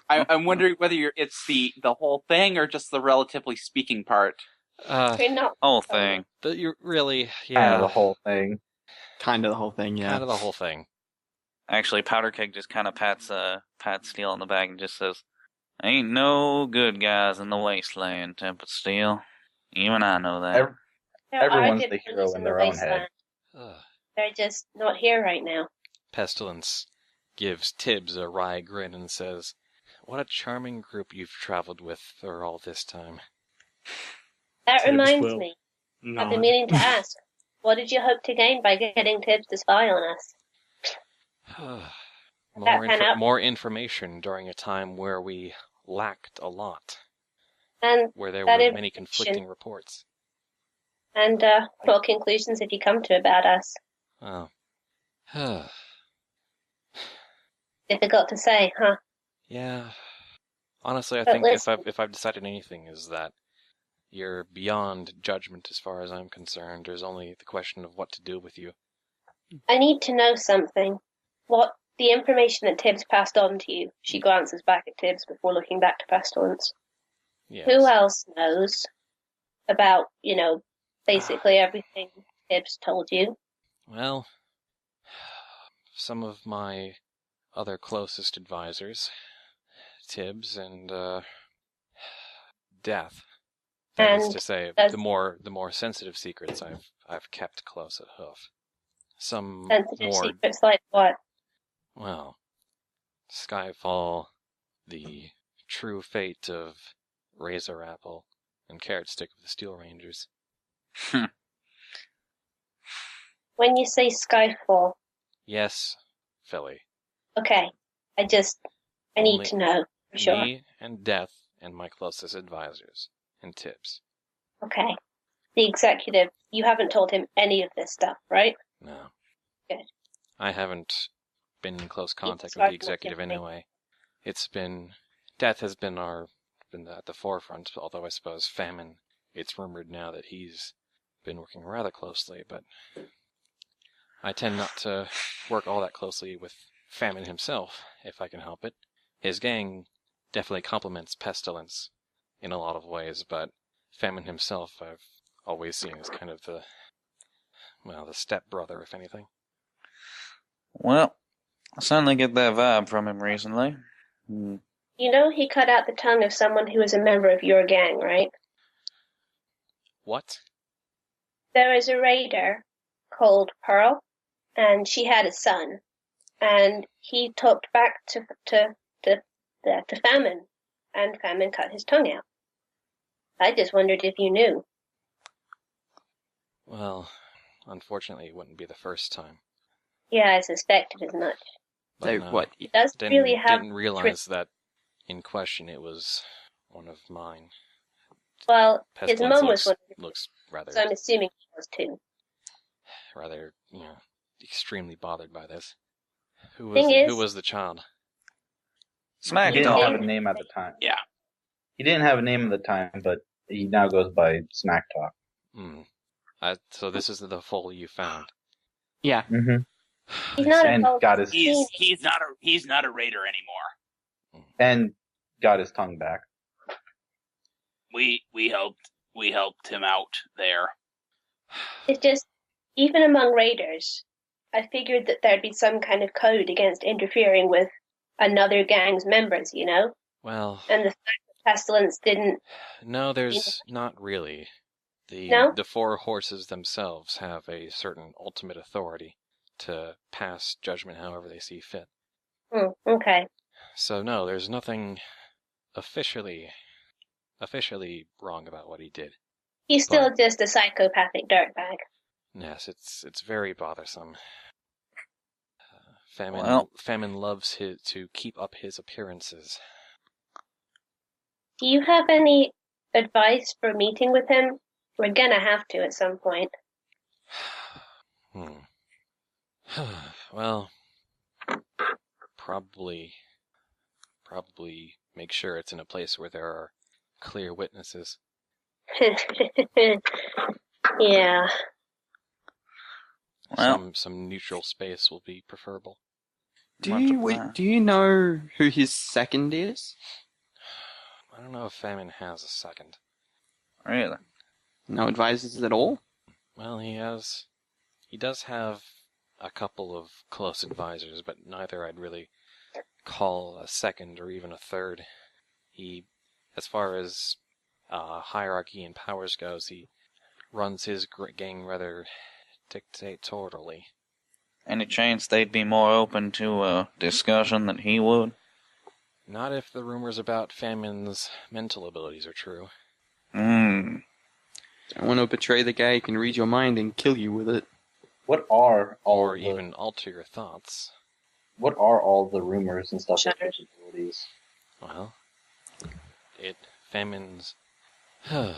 I'm wondering whether it's the whole thing or just the relatively speaking part. We're not. Whole thing. You really, Kind of the yeah, whole thing. Kind of the whole thing, yeah. kind of the whole thing. Actually, Powder Keg just kind of pats Steel on the back and just says, "Ain't no good guys in the wasteland, Tempered Steel. Even I know that." There Everyone's are the good hero ponies in the their own wasteland. head. Ugh. They're just not here right now. Pestilence gives Tibbs a wry grin and says, "What a charming group you've traveled with for all this time." That Tibbs reminds will me. I've nod. been meaning to ask. What did you hope to gain by getting Tibbs to spy on us? More information during a time where we lacked a lot, And where there that were many information- conflicting reports. And what conclusions have you come to about us? Oh. Difficult to say, huh? Yeah. Honestly, I But think listen. if I've decided anything is that you're beyond judgment as far as I'm concerned. There's only the question of what to do with you. I need to know something. What the information that Tibbs passed on to you? She glances back at Tibbs before looking back to Pestilence. Yes. Who else knows about, basically everything Tibbs told you? Well, some of my other closest advisors, Tibbs and Death. That is And to say, does- the more sensitive secrets I've kept close at hoof. Some Sensitive more, secrets like what? well, Skyfall, the true fate of Razor Apple, and Carrot Stick of the Steel Rangers. When you say Skyfall, Yes, Philly. okay. I need Only to know for sure. Me and Death and my closest advisors, and Tibbs. Okay. The executive, you haven't told him any of this stuff, right? No. Good. I haven't been in close contact with started the executive looking. anyway. Death has been at the forefront, although I suppose Famine, it's rumored now that he's been working rather closely, but I tend not to work all that closely with Famine himself, if I can help it. His gang definitely complements Pestilence in a lot of ways, but Famine himself I've always seen as kind of the stepbrother, if anything. Well, I certainly get that vibe from him recently. You know he cut out the tongue of someone who was a member of your gang, right? What? There is a raider called Pearl, and she had a son, and he talked back to Famine, and Famine cut his tongue out. I just wondered if you knew. Well, unfortunately, it wouldn't be the first time. Yeah, I suspected as much. But So no, what? He does really have. didn't realize that in question it was one of mine. Well, his Pestilence mum was one of looks rather, so I'm assuming he was too. extremely bothered by this. Who Thing was the child? Smack He didn't Dog. have a name at the time. Yeah. He didn't have a name at the time, but he now goes by Smack Talk. So this is the foal you found. Yeah. Mm-hmm. He's not And involved got in his- the scene. He's not a raider anymore. And got his tongue back. We helped him out there. It's just, even among raiders, I figured that there'd be some kind of code against interfering with another gang's members, you know? Well, And the fact that Pestilence didn't... no, there's not really. No? The four horses themselves have a certain ultimate authority to pass judgment however they see fit. Okay. So no, there's nothing officially wrong about what he did. He's still just a psychopathic dirtbag. Yes, it's very bothersome. Famine loves to keep up his appearances. Do you have any advice for meeting with him? We're gonna have to at some point. Well, probably make sure it's in a place where there are clear witnesses. Yeah. Well, Some neutral space will be preferable. Do you know who his second is? I don't know if Famine has a second. Really? No advisors at all? Well, he does have a couple of close advisors, but neither I'd really call a second or even a third. He, as far as hierarchy and powers goes, he runs his gang rather dictatorially. Any chance they'd be more open to a discussion than he would? Not if the rumors about Famine's mental abilities are true. Don't want to betray the guy who can read your mind and kill you with it. What are all Or even alter your thoughts. What are all the rumors and stuff about his abilities? Well, Famine's... the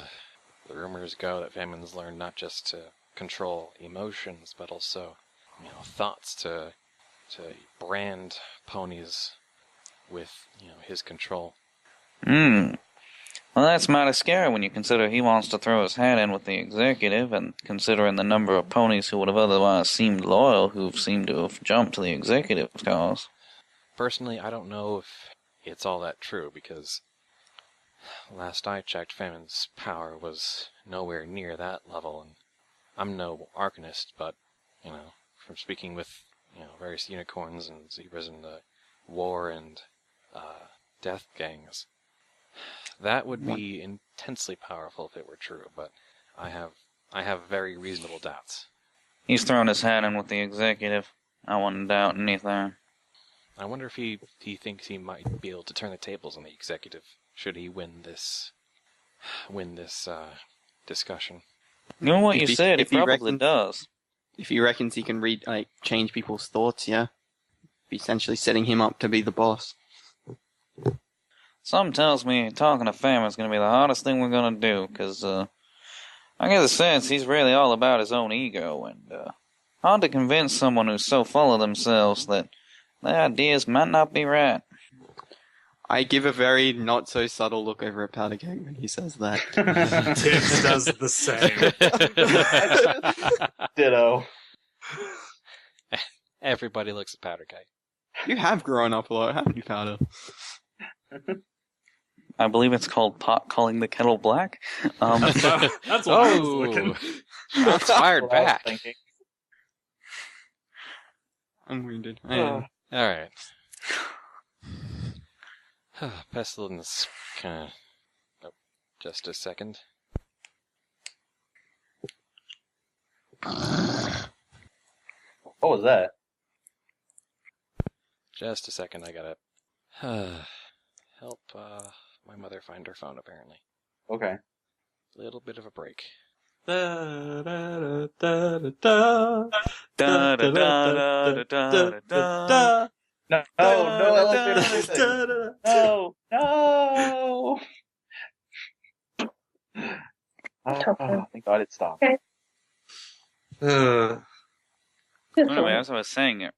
rumors go that Famine's learned not just to control emotions, but also, thoughts to brand ponies with, his control. Well, that's mighty scary when you consider he wants to throw his hat in with the executive, and considering the number of ponies who would have otherwise seemed loyal who've seemed to have jumped to the executive's cause. Personally, I don't know if it's all that true, because last I checked, Famine's power was nowhere near that level, and I'm no arcanist, but, from speaking with, various unicorns and zebras in the war and death gangs, that would be intensely powerful if it were true, but I have very reasonable doubts. He's thrown his hat in with the executive. I wouldn't doubt anything. I wonder if he thinks he might be able to turn the tables on the executive should he win this discussion. You know what you said, he probably does. If he reckons he can change people's thoughts, yeah. Be essentially setting him up to be the boss. Something tells me talking to Famine is going to be the hardest thing we're going to do, because I get the sense he's really all about his own ego, and hard to convince someone who's so full of themselves that their ideas might not be right. I give a very not so subtle look over at Powdercake when he says that. Tibbs does the same. Ditto. Everybody looks at Powdercake. You have grown up a lot, haven't you, Powder? I believe it's called pot calling the kettle black. That's what I was looking. That's fired back. I'm wounded. Alright. Pestilence kinda... Oh, just a second. What was that? Just a second, I gotta help my mother find her phone, apparently. Okay. Little bit of a break. Da da da da da Da da da da da da. No, elevator. No. Thank God it stopped. Anyway, as I was saying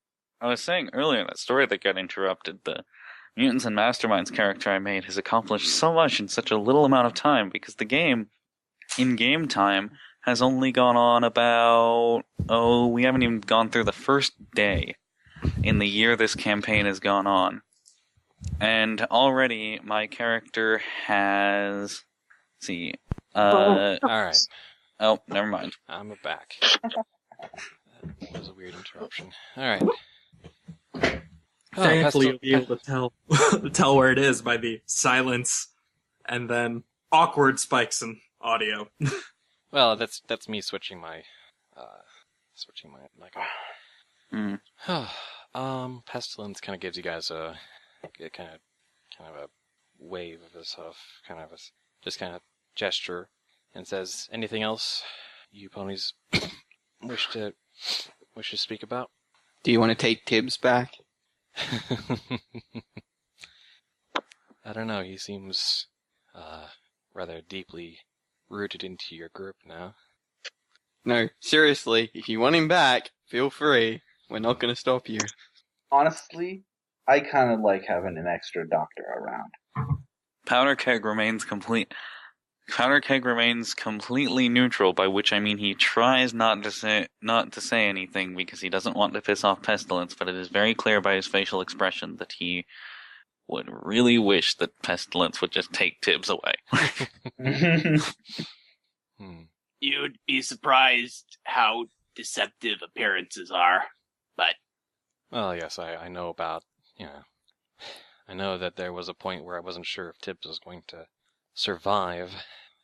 earlier, that story that got interrupted, the Mutants and Masterminds character I made has accomplished so much in such a little amount of time, because the game, in-game time, has only gone on about, we haven't even gone through the first day in the year this campaign has gone on. And already my character has... Let's see. Alright, Oh, never mind. I'm back. That was a weird interruption. Alright. Thankfully, you'll be able to tell where it is by the silence and then awkward spikes in audio. Well, that's me switching my mic on. Pestilence kind of gives you guys a kind of a wave of this just kind of gesture and says, "Anything else you ponies wish to speak about?" Do you want to take Tibbs back? I don't know. He seems rather deeply rooted into your group now. No, seriously, if you want him back, feel free. We're not going to stop you. Honestly, I kind of like having an extra doctor around. Powder Keg remains completely neutral, by which I mean he tries not to say anything because he doesn't want to piss off Pestilence, but it is very clear by his facial expression that he would really wish that Pestilence would just take Tibbs away. You'd be surprised how deceptive appearances are, but... Well, yes, I know about, I know that there was a point where I wasn't sure if Tibbs was going to survive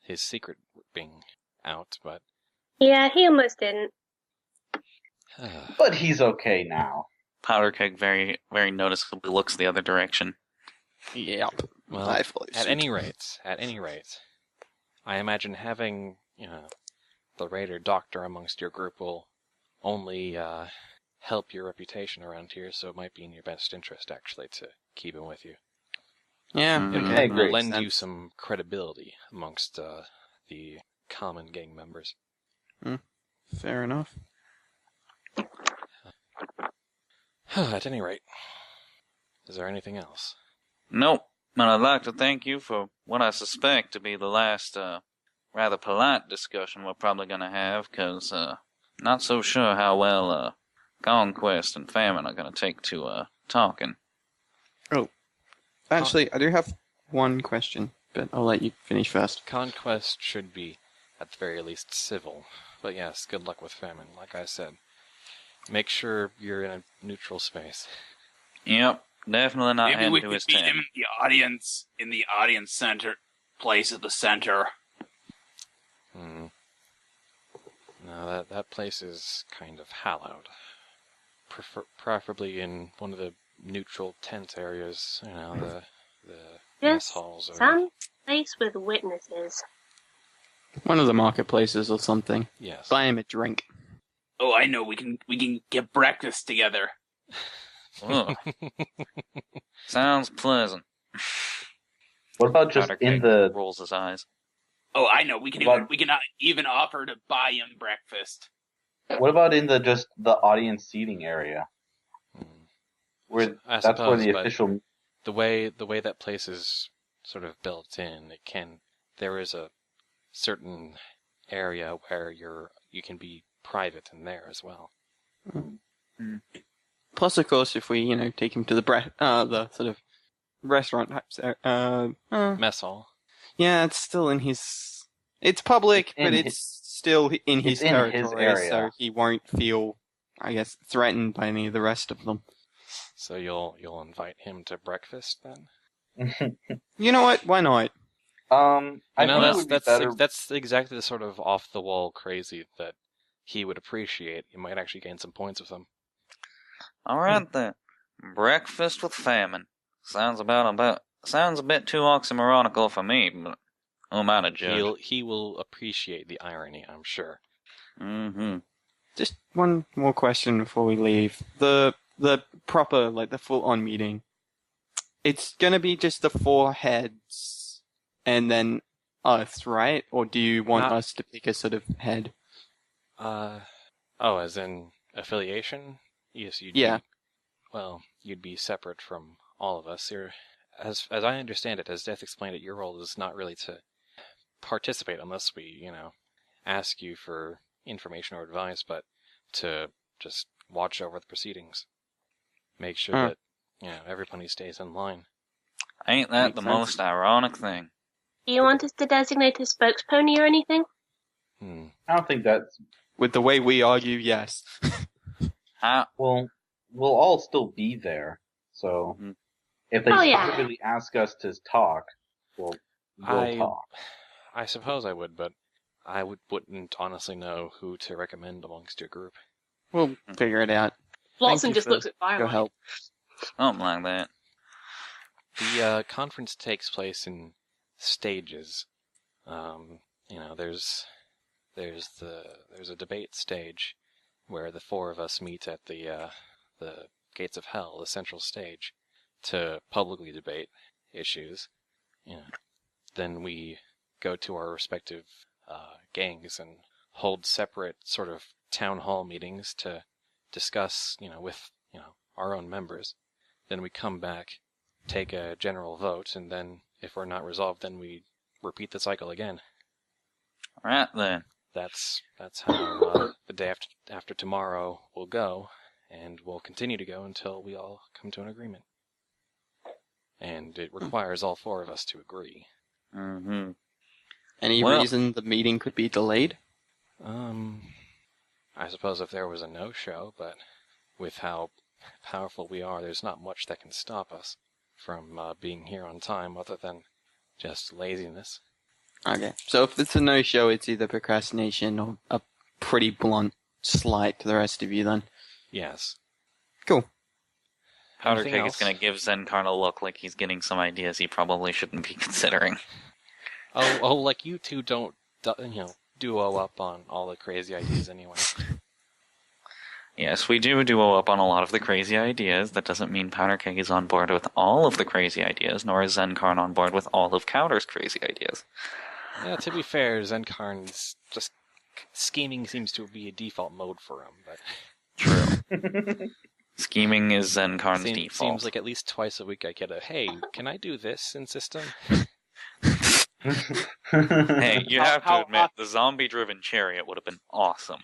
his secret being out, but... Yeah, he almost didn't. But he's okay now. Powder Keg very, very noticeably looks the other direction. Yep. Well, at any rate, I imagine having, the Raider Doctor amongst your group will only help your reputation around here, so it might be in your best interest, actually, to keep him with you. Yeah, It will lend you some credibility amongst the common gang members. Fair enough. At any rate, is there anything else? Nope. And I'd like to thank you for what I suspect to be the last, rather polite discussion we're probably going to have, because not so sure how well Conquest and Famine are going to take to talking. Oh, actually, I do have one question, but I'll let you finish first. Conquest should be, at the very least, civil. But yes, good luck with Famine, like I said. Make sure you're in a neutral space. Yep, definitely not Maybe hand we to could his meet tent. him in the audience center place at the center. No, that place is kind of hallowed. Preferably in one of the neutral tent areas, the mess halls. Or Some place with witnesses. One of the marketplaces or something. Yes. Buy him a drink. Oh, I know. We can get breakfast together. Ugh. Sounds pleasant. What about just Powder in Keg the... rolls his eyes. Oh, I know. We can even offer to buy him breakfast. What about in the audience seating area? Where I that's where suppose, the but official... the way that place is sort of built in, there is a certain area where you can be private in there as well. Plus, of course, if we, take him to the sort of restaurant type Mess hall. Yeah, it's still in his... It's public, but it's still in his territory, area. so he won't feel, I guess, threatened by any of the rest of them. So you'll invite him to breakfast then? You know what? Why not? I think it would be better... that's exactly the sort of off the wall crazy that he would appreciate. You might actually gain some points with him. All right then. Breakfast with Famine. Sounds a bit too oxymoronical for me, but who am I to judge? He will appreciate the irony, I'm sure. Mm-hmm. Just one more question before we leave. The proper, the full-on meeting. It's gonna be just the 4 heads and then us, right? Or do you want us to pick a sort of head? As in affiliation? Yes, you'd be separate from all of us. As I understand it, as Death explained it, your role is not really to participate unless we, ask you for information or advice, but to just watch over the proceedings. Make sure that, everybody stays in line. Ain't that Makes the sense. most ironic thing? Do you want us to designate a spokespony or anything? I don't think that's... With the way we argue, yes. How? Well, we'll all still be there. So, Mhm. if they Oh, yeah. specifically ask us to talk, we'll talk. I suppose I would, but I wouldn't honestly know who to recommend amongst your group. We'll figure it out. Blossom you just for looks at Your Firelight. help. Something like that. The conference takes place in stages. There's a debate stage where the four of us meet at the gates of hell, the central stage, to publicly debate issues. Then we go to our respective gangs and hold separate sort of town hall meetings to discuss, with our own members. Then we come back, take a general vote, and then if we're not resolved, then we repeat the cycle again. Right then. That's how the day after tomorrow will go, and will continue to go until we all come to an agreement. And it requires all four of us to agree. Mm-hmm. Any reason the meeting could be delayed? I suppose if there was a no-show, but with how powerful we are, there's not much that can stop us from being here on time other than just laziness. Okay, so if it's a no-show, it's either procrastination or a pretty blunt slight to the rest of you then. Yes. Cool. Powder Anything Keg else? is going to give Zenkarn a look like he's getting some ideas he probably shouldn't be considering. Oh, like you two don't, duo up on all the crazy ideas anyway. Yes, we do duo up on a lot of the crazy ideas. That doesn't mean Powder Keg is on board with all of the crazy ideas, nor is Zenkarn on board with all of Cowder's crazy ideas. Yeah, to be fair, Zenkarn's just scheming seems to be a default mode for him, but True. Scheming is Zenkarn's default. Seems like at least twice a week I get a, hey, can I do this in system? Hey, you have to admit, the zombie-driven chariot would have been awesome.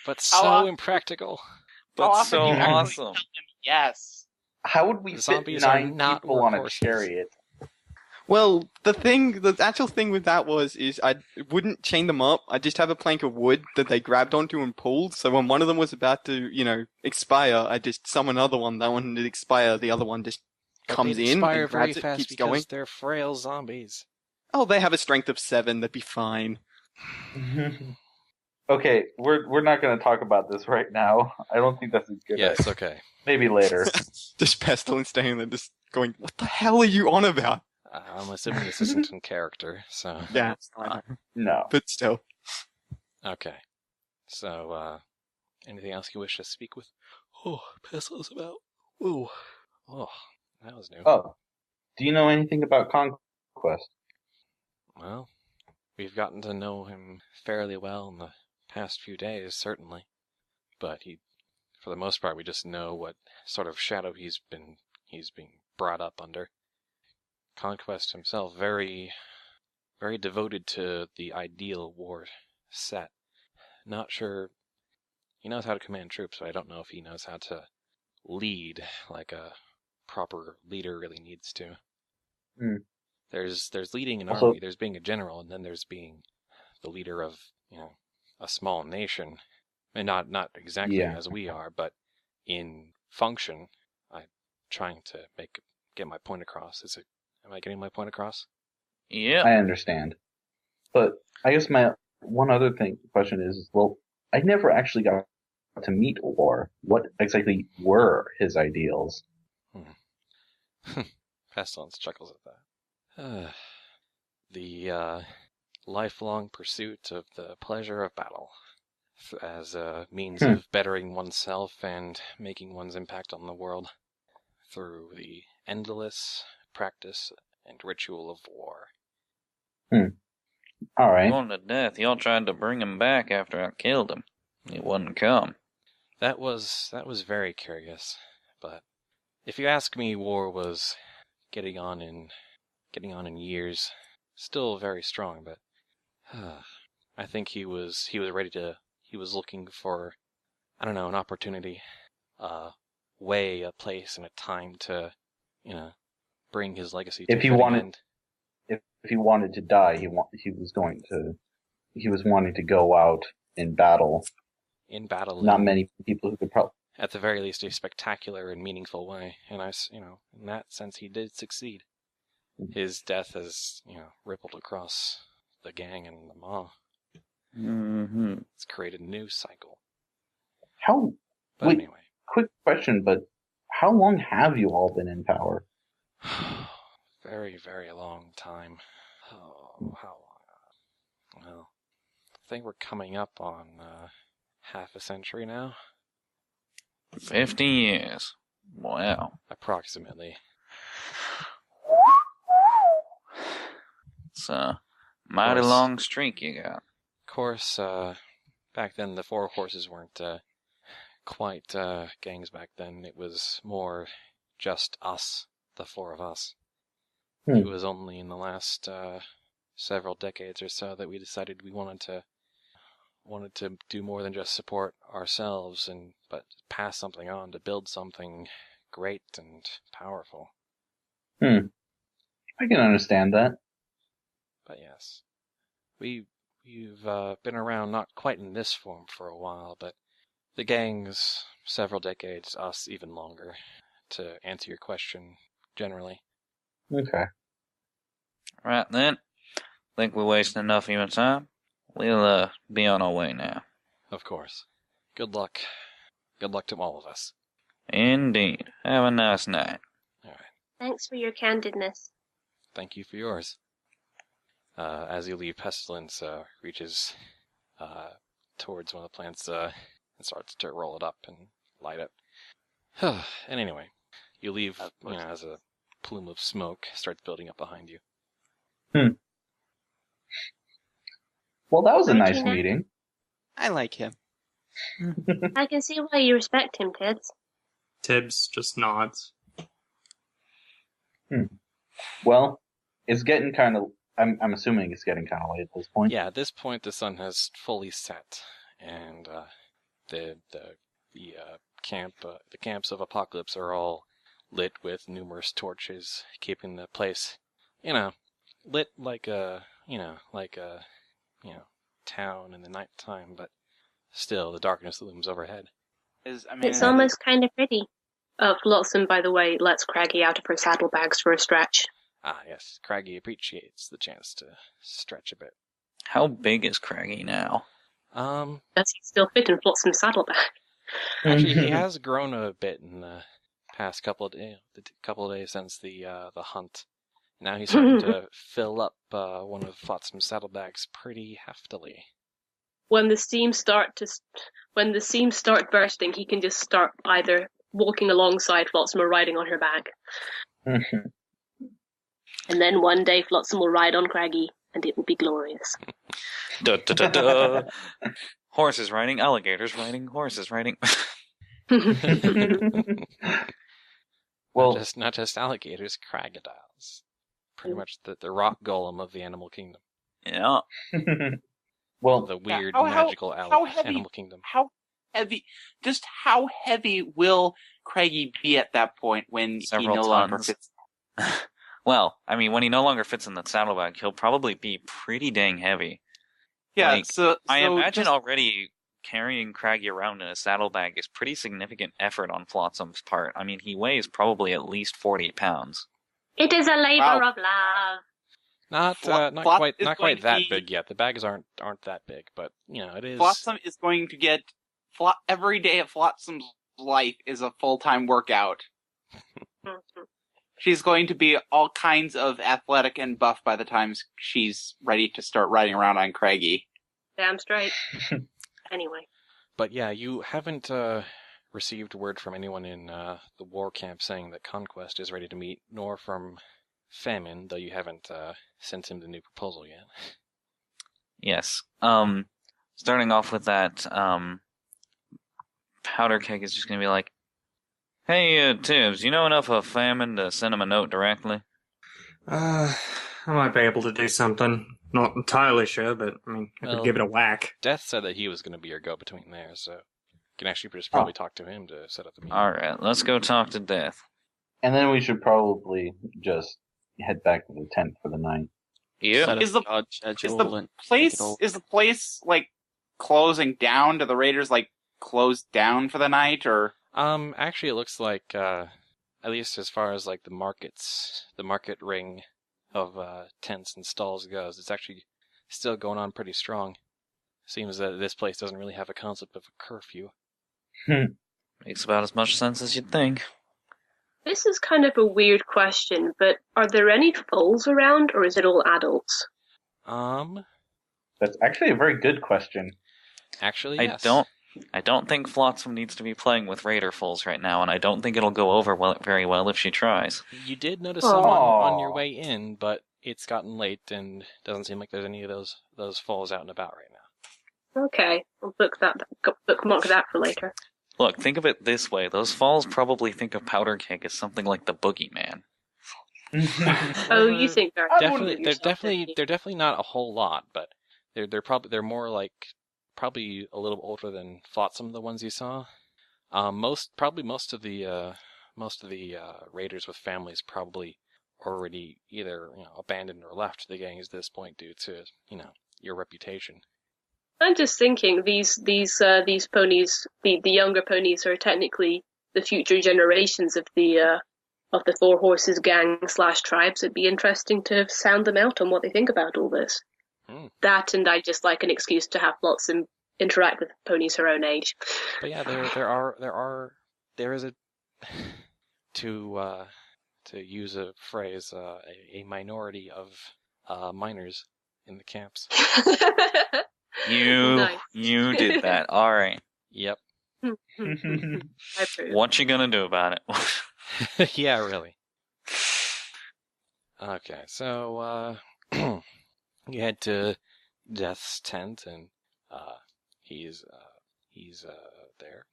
But so impractical. But so you actually awesome. tell them yes. How would we fit Zombies are 9 not people on a workhorses. chariot? Well, the actual thing with that is I wouldn't chain them up. I just have a plank of wood that they grabbed onto and pulled. So when one of them was about to, expire, I just summon another one. That one did expire. The other one just comes They in expire and very grabs it, fast keeps because going. they're frail zombies. Oh, they have a strength of 7. That'd be fine. Okay, we're not going to talk about this right now. I don't think that's a good idea. Yes, okay. Maybe later. Just Pestilence standing there just going, what the hell are you on about? I'm assuming this isn't in character, so... Yeah, it's fine. No. But still. Okay. So, anything else you wish to speak with? Oh, Pestilence about... Ooh. Oh, that was new. Oh, do you know anything about Conquest? Well, we've gotten to know him fairly well in the past few days, certainly. But for the most part, we just know what sort of shadow he's being brought up under. Conquest himself, very, very devoted to the ideal war set. Not sure. He knows how to command troops, but I don't know if he knows how to lead like a proper leader really needs to. Hmm. There's leading an Also- army, there's being a general, and then there's being the leader of, a small nation. And not exactly Yeah. as we are, but in function. I'm trying to get my point across. Am I getting my point across? Yeah. I understand. But I guess my one other question is, well, I never actually got to meet War. What exactly were his ideals? Pestilence chuckles at that. The lifelong pursuit of the pleasure of battle as a means of bettering oneself and making one's impact on the world through the endless practice and ritual of war. All right. Going to death. Y'all tried to bring him back after I killed him. He wouldn't come. That was very curious, but if you ask me, War was getting on in years, still very strong, but I think he was ready to. He was looking for, I don't know, an opportunity, a way, a place, and a time to, bring his legacy to If he a fitting wanted, end. if he wanted to die, he was wanting to go out in battle. In battle. Not many people who could probably. At the very least, a spectacular and meaningful way. And in that sense, he did succeed. His death has, rippled across the gang and the Maw. Mm-hmm. It's created a new cycle. Anyway. Quick question, but how long have you all been in power? Very, very long time. Oh, how long? Well, I think we're coming up on half a century now. 50 years. Wow. Approximately. It's a mighty long streak you got. Of course, back then the four horses weren't quite gangs back then. It was more just us, the four of us. It was only in the last several decades or so that we decided we wanted to do more than just support ourselves, but pass something on, to build something great and powerful. I can understand that. But yes, we've been around, not quite in this form for a while, but the gang's several decades, us even longer, to answer your question generally. Okay. Right then. Think we're wasting enough of your time. We'll be on our way now. Of course. Good luck. Good luck to all of us. Indeed. Have a nice night. All right. Thanks for your candidness. Thank you for yours. As you leave, Pestilence reaches towards one of the plants and starts to roll it up and light it. And anyway, you leave as a plume of smoke starts building up behind you. Well, that was a nice meeting. I like him. I can see why you respect him, Tibbs. Tibbs just nods. Well, it's getting kind of. I'm assuming it's getting kind of late at this point. Yeah, at this point the sun has fully set, and the camps of Apocalypse are all lit with numerous torches, keeping the place, lit like a town in the nighttime, but still the darkness looms overhead. It's almost kind of pretty. Flotsam, by the way, lets Craggy out of her saddlebags for a stretch. Ah, yes. Craggy appreciates the chance to stretch a bit. How big is Craggy now? Does he still fit in Flotsam's saddlebag? Actually, he has grown a bit in the past couple of days since the hunt. Now he's starting to fill up one of Flotsam's saddlebags pretty heftily. When the seams start bursting, he can just start either walking alongside Flotsam or riding on her back. And then one day Flotsam will ride on Craggy, and it will be glorious. Da, da, da, da. Horses riding, alligators riding, horses riding. Well, not just alligators, crocodiles. Pretty much the rock golem of the animal kingdom. Yeah. Well, the weird magical animal kingdom. How heavy will Craggy be at that point when Several he no longer tons. fits? Well, I mean, when he no longer fits in the saddlebag, he'll probably be pretty dang heavy. Yeah, Like, so I imagine just, already carrying Craggy around in a saddlebag is pretty significant effort on Flotsam's part. I mean, he weighs probably at least 40 pounds. It is a labor of love. Not quite that big yet. The bags aren't that big, but it is. Flotsam is going to get every day of Flotsam's life is a full-time workout. She's going to be all kinds of athletic and buff by the time she's ready to start riding around on Craggy. Damn straight. Anyway. But yeah, you haven't received word from anyone in the war camp saying that Conquest is ready to meet, nor from Famine, though you haven't sent him the new proposal yet. Yes. Starting off with that, Powder Keg is just going to be like, hey, Tibbs, you know enough of Famine to send him a note directly? I might be able to do something. Not entirely sure, but I could give it a whack. Death said that he was going to be your go-between there, so you can actually just probably talk to him to set up the meeting. Alright, let's go talk to Death. And then we should probably just head back to the tent for the night. Yeah. Is the place like closing down? Do the raiders like close down for the night, or? Actually, it looks like, at least as far as like the market ring of tents and stalls goes, it's actually still going on pretty strong. Seems that this place doesn't really have a concept of a curfew. Makes about as much sense as you'd think. This is kind of a weird question, but are there any foals around, or is it all adults? That's actually a very good question. Actually, yes. I don't think Flotsam needs to be playing with Raider foals right now, and I don't think it'll go over very well if she tries. You did notice some on your way in, but it's gotten late and doesn't seem like there's any of those foals out and about right now. Okay, I'll bookmark that for later. Look, think of it this way. Those foals probably think of Powder Keg as something like the boogeyman. Oh, you think they're definitely not a whole lot, but they're more like probably a little older than Flotsam, the ones you saw. Most of the raiders with families probably already either abandoned or left the gangs at this point due to your reputation. I'm just thinking these ponies, the younger ponies, are technically the future generations of the Four Horses gang / tribes. It'd be interesting to sound them out on what they think about all this. That, and I just like an excuse to have Flotsam interact with ponies her own age. But yeah, there is a to use a phrase, a minority of minors in the camps. You did that. All right. Yep. I approve. What you gonna do about it? Yeah, really. Okay, so you head to Death's tent, and he's there.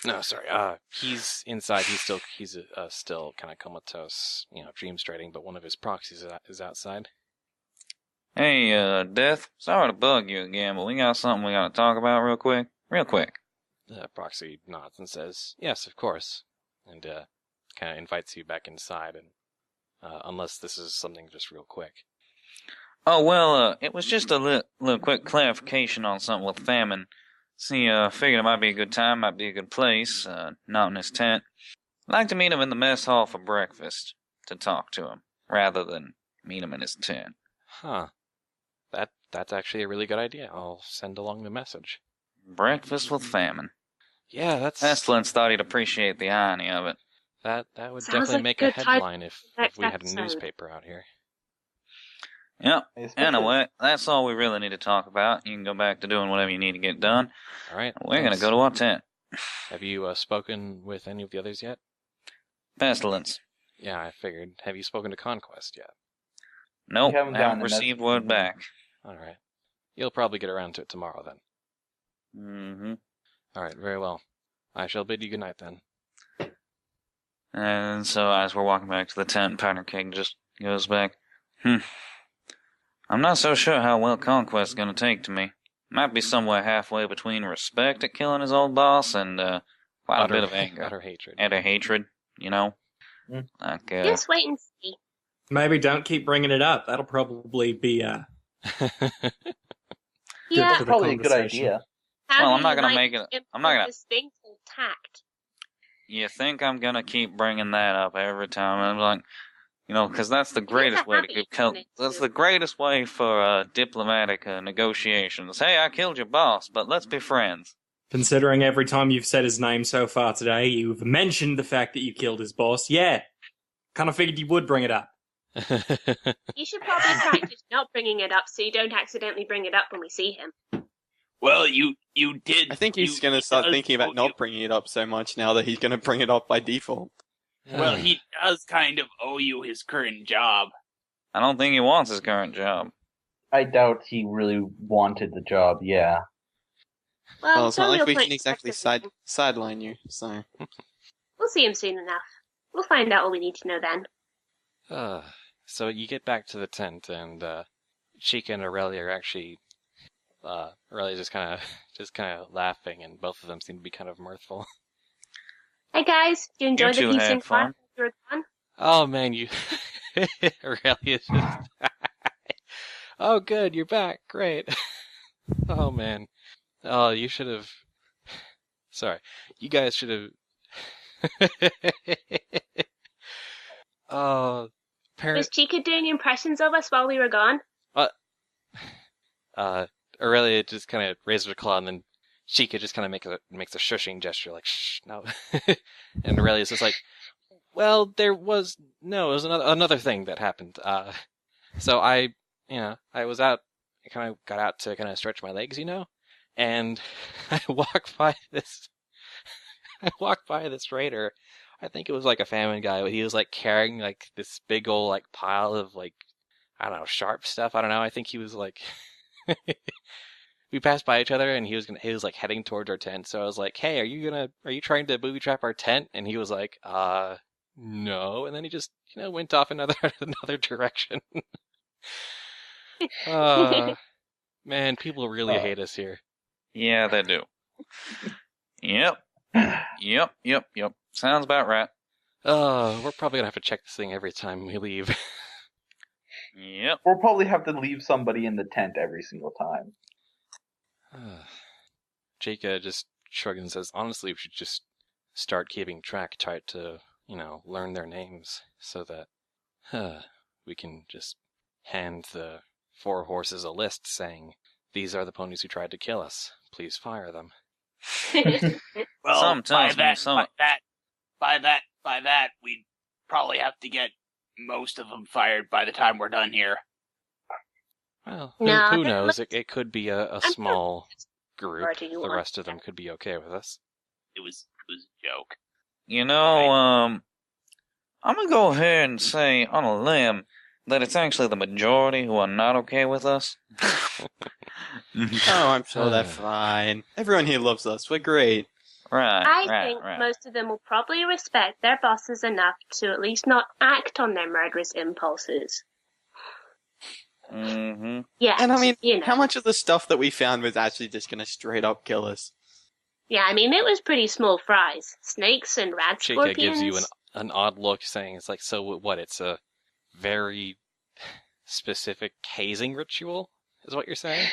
No, sorry. He's inside. He's still kind of comatose, dream straightening. But one of his proxies is outside. Hey, Death. Sorry to bug you again, but we got something we gotta talk about real quick. Real quick. The proxy nods and says, "Yes, of course," and kind of invites you back inside. And unless this is something just real quick. Oh, well, it was just a little quick clarification on something with Famine. See, figured it might be a good time, might be a good place, not in his tent. I'd like to meet him in the mess hall for breakfast, to talk to him, rather than meet him in his tent. Huh. That's actually a really good idea. I'll send along the message. Breakfast with Famine. Yeah, that's... Pestilence thought he'd appreciate the irony of it. That would Sounds definitely like make a a good headline if next we had a episode. newspaper out here. Yep. Anyway, that's all we really need to talk about. You can go back to doing whatever you need to get done. All right. We're going to go to our tent. Have you spoken with any of the others yet? Pestilence. Yeah, I figured. Have you spoken to Conquest yet? Nope, We haven't haven't gotten a received message word from back. All right. You'll probably get around to it tomorrow then. Mm-hmm. All right, very well. I shall bid you good night then. And so as we're walking back to the tent, Powder Keg just goes back, I'm not so sure how well Conquest's gonna take to me. Might be somewhere halfway between respect at killing his old boss and quite a bit of anger. Utter hatred. Utter hatred, Like, Just wait and see. Maybe don't keep bringing it up. That'll probably be Yeah. for the Probably a good conversation. idea. How Well, do I'm not you gonna like make it- to I'm not gonna- this thing called tact. you think I'm gonna keep bringing that up every time? I'm like, because that's the greatest way to habit, keep isn't it, that's too? the greatest way for diplomatic negotiations. Hey, I killed your boss, but let's be friends. Considering every time you've said his name so far today, you've mentioned the fact that you killed his boss. Yeah, kind of figured you would bring it up. You should probably practice not bringing it up so you don't accidentally bring it up when we see him. Well, you did. I think he's you- going to he start does thinking about owe not you- bringing it up so much now that he's going to bring it up by default. Well, he does kind of owe you his current job. I don't think he wants his current job. I doubt he really wanted the job, yeah. Well, it's not so like we'll we put can exactly perspective. sideline you, so... We'll see him soon enough. We'll find out all we need to know then. So you get back to the tent, and Chica and Aurelia are actually... Aurelia's just kind of laughing, and both of them seem to be kind of mirthful. Hey guys, do you enjoy You the two peace had and fun. quiet you were gone. Oh man, you Aurelius just Oh good, you're back. Great. Oh man. Oh, you should have Sorry. You guys should have Was Chica doing impressions of us while we were gone? Aurelia just kind of raises her claw, and then Chica just kind of makes a shushing gesture, like, shh, no. And Aurelia's just like, well, it was another thing that happened. So I was out, I kind of got out to kind of stretch my legs, and I walked by this raider. I think it was like a famine guy, but he was like carrying like this big old like pile of like, I don't know, sharp stuff. I don't know. I think he was like, we passed by each other and he was like heading towards our tent. So I was like, hey, are you trying to booby trap our tent? And he was like, no. And then he just, went off another direction. Man, people really hate us here. Yeah, they do. Yep. Sounds about right. We're probably gonna have to check this thing every time we leave. Yep. We'll probably have to leave somebody in the tent every single time. Chica just shrugs and says, honestly, we should just start keeping track, try to, learn their names so that we can just hand the 4 horses a list saying, these are the ponies who tried to kill us. Please fire them. Well, by that, we'd probably have to get most of them fired by the time we're done here. Well, No, who but knows? let's- It could be a small group. Or do you The want- rest of them could be okay with us. It was a joke. I'm gonna go ahead and say on a limb that it's actually the majority who are not okay with us. Oh, I'm sure they're fine. Everyone here loves us. We're great. I think most of them will probably respect their bosses enough to at least not act on their murderous impulses. Mm-hmm. Yeah, And I mean, how much of the stuff that we found was actually just going to straight up kill us? Yeah, I mean, it was pretty small fries. Snakes and rat Chica scorpions. gives you an odd look, saying, it's like, so what, it's a very specific hazing ritual, is what you're saying?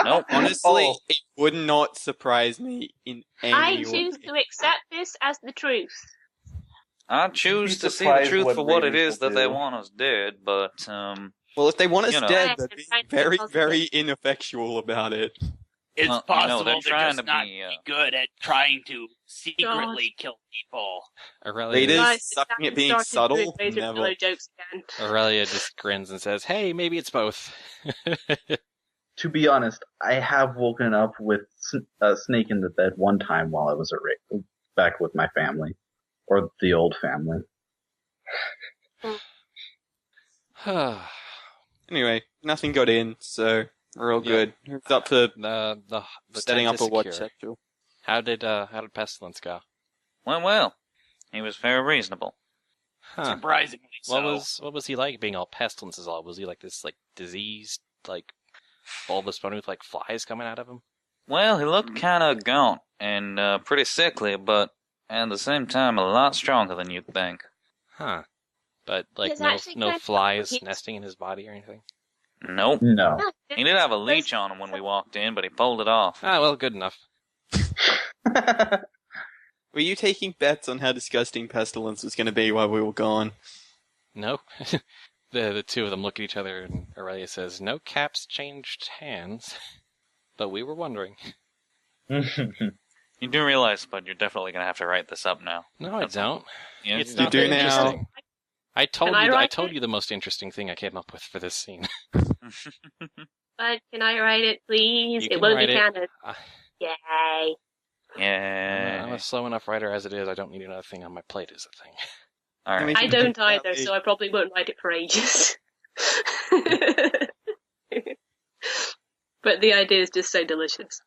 Nope. Honestly, it would not surprise me in any I way. choose to accept this as the truth. I choose to see the surprised truth what for what it Raiders is will that they do. want us dead, but, Well, if they want us You know. dead, Yes, they're they're being trying to very, cause very it. ineffectual about it. It's Well, possible they're they're trying just to not be, good at trying to secretly kill people. Raiders Guys, sucking at Dan being started subtle? doing razor Never. pillow jokes again. Aurelia just grins and says, hey, maybe it's both. To be honest, I have woken up with a snake in the bed one time while I was back with my family. Or the old family. Anyway, nothing got in, so we're all Yeah. good. It's up for the setting tent up a is watch secure. sector. How did Pestilence go? went well. He was very reasonable. Huh. Surprisingly so. What was he like being all pestilence is all? Was he like this like diseased, like bulbous bone with like flies coming out of him? Well, he looked kind of gaunt and pretty sickly, but at the same time a lot stronger than you'd think. Huh. But like He's actually no kind of- flies he's- nesting in his body or anything? Nope. No. He did have a leech on him when we walked in, but he pulled it off. Ah, well, good enough. Were you taking bets on how disgusting Pestilence was going to be while we were gone? No. The two of them look at each other and Aurelia says, no caps changed hands. But we were wondering. You do realize, Bud, you're definitely going to have to write this up now. No, I don't. Yeah, It's You not do that now. interesting. I told Can I you. I write told it? you the most interesting thing I came up with for this scene. But can I write it, please? You It can won't write be it. counted. Uh, Yay. Yeah. I'm a slow enough writer as it is. I don't need another thing on my plate. Is a thing. All right. mean- I don't either, so I probably won't write it for ages. But the idea is just so delicious.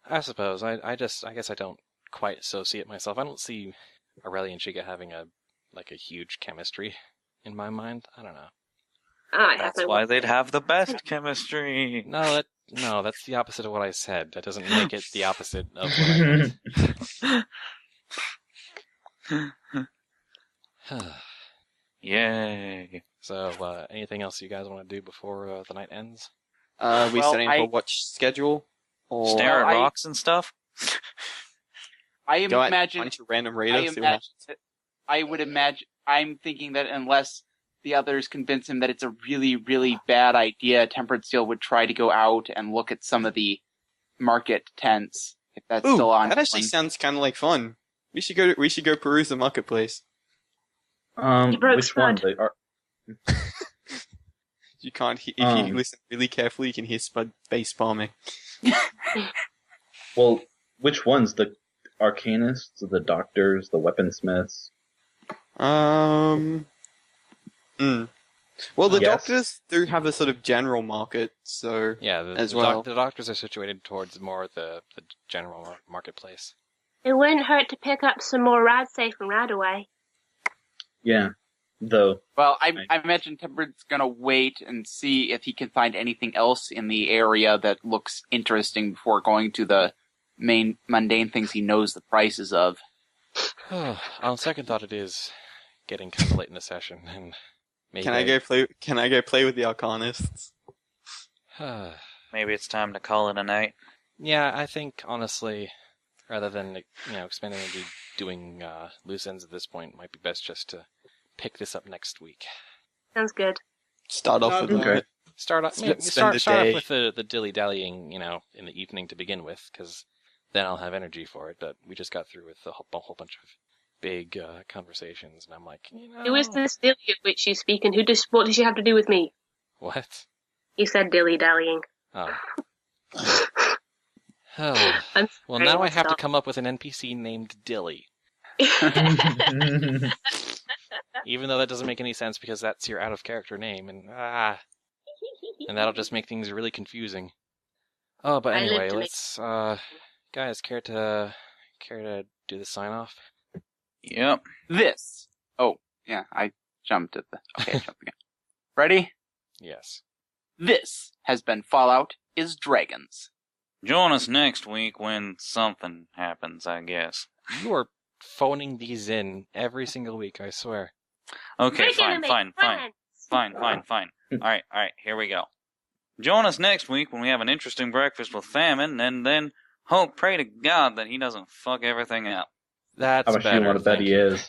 I suppose. I guess I don't quite associate myself. I don't see Aurelia and Chica having a huge chemistry in my mind. I don't know. I have That's my why one. they'd have the best chemistry. No, that's the opposite of what I said. That doesn't make it the opposite of what I meant. Yay. So, anything else you guys want to do before the night ends? We setting up a watch schedule? Or Stare at rocks and stuff? I go imagine. at a bunch of random raiders? See what happens? I would imagine. I'm thinking that unless the others convince him that it's a really, really bad idea, Tempered Steel would try to go out and look at some of the market tents. If that's still on. That actually sounds kind of like fun. We should go peruse the marketplace. Which one? They are. You can't. If you listen really carefully, you can hear Spud face palming. Well, which ones? The arcanists, the doctors, the weaponsmiths? Well, the doctors do have a sort of general market, so yeah, the doctors are situated towards more the general marketplace. It wouldn't hurt to pick up some more rad safe and rad away. Yeah, though. Well, I imagine Tempered's gonna wait and see if he can find anything else in the area that looks interesting before going to the main mundane things he knows the prices of. On second thought, it is getting kind of late in the session, and maybe Can I go play with the Arcanists? Maybe it's time to call it a night. Yeah, I think honestly, rather than expending energy doing loose ends at this point, it might be best just to pick this up next week. Sounds good. Start off with that. Start off with the dilly dallying, in the evening to begin with, because then I'll have energy for it. But we just got through with a whole bunch of big conversations, and I'm like, Who is this dilly of which you speak, and what does she have to do with me? What? You said dilly dallying. Oh. Well, now I have to come up with an NPC named Dilly. Even though that doesn't make any sense because that's your out-of-character name, and that'll just make things really confusing. Oh, but anyway, let's guys care to do the sign-off? Yep. This. Oh, yeah, I jumped at the. Okay, jump again. Ready? Yes. This has been Fallout is Dragons. Join us next week when something happens, I guess. You are phoning these in every single week, I swear. Okay, fine. Alright, here we go. Join us next week when we have an interesting breakfast with Famine, and then pray to God that he doesn't fuck everything up. That's How much do you want to bet he is?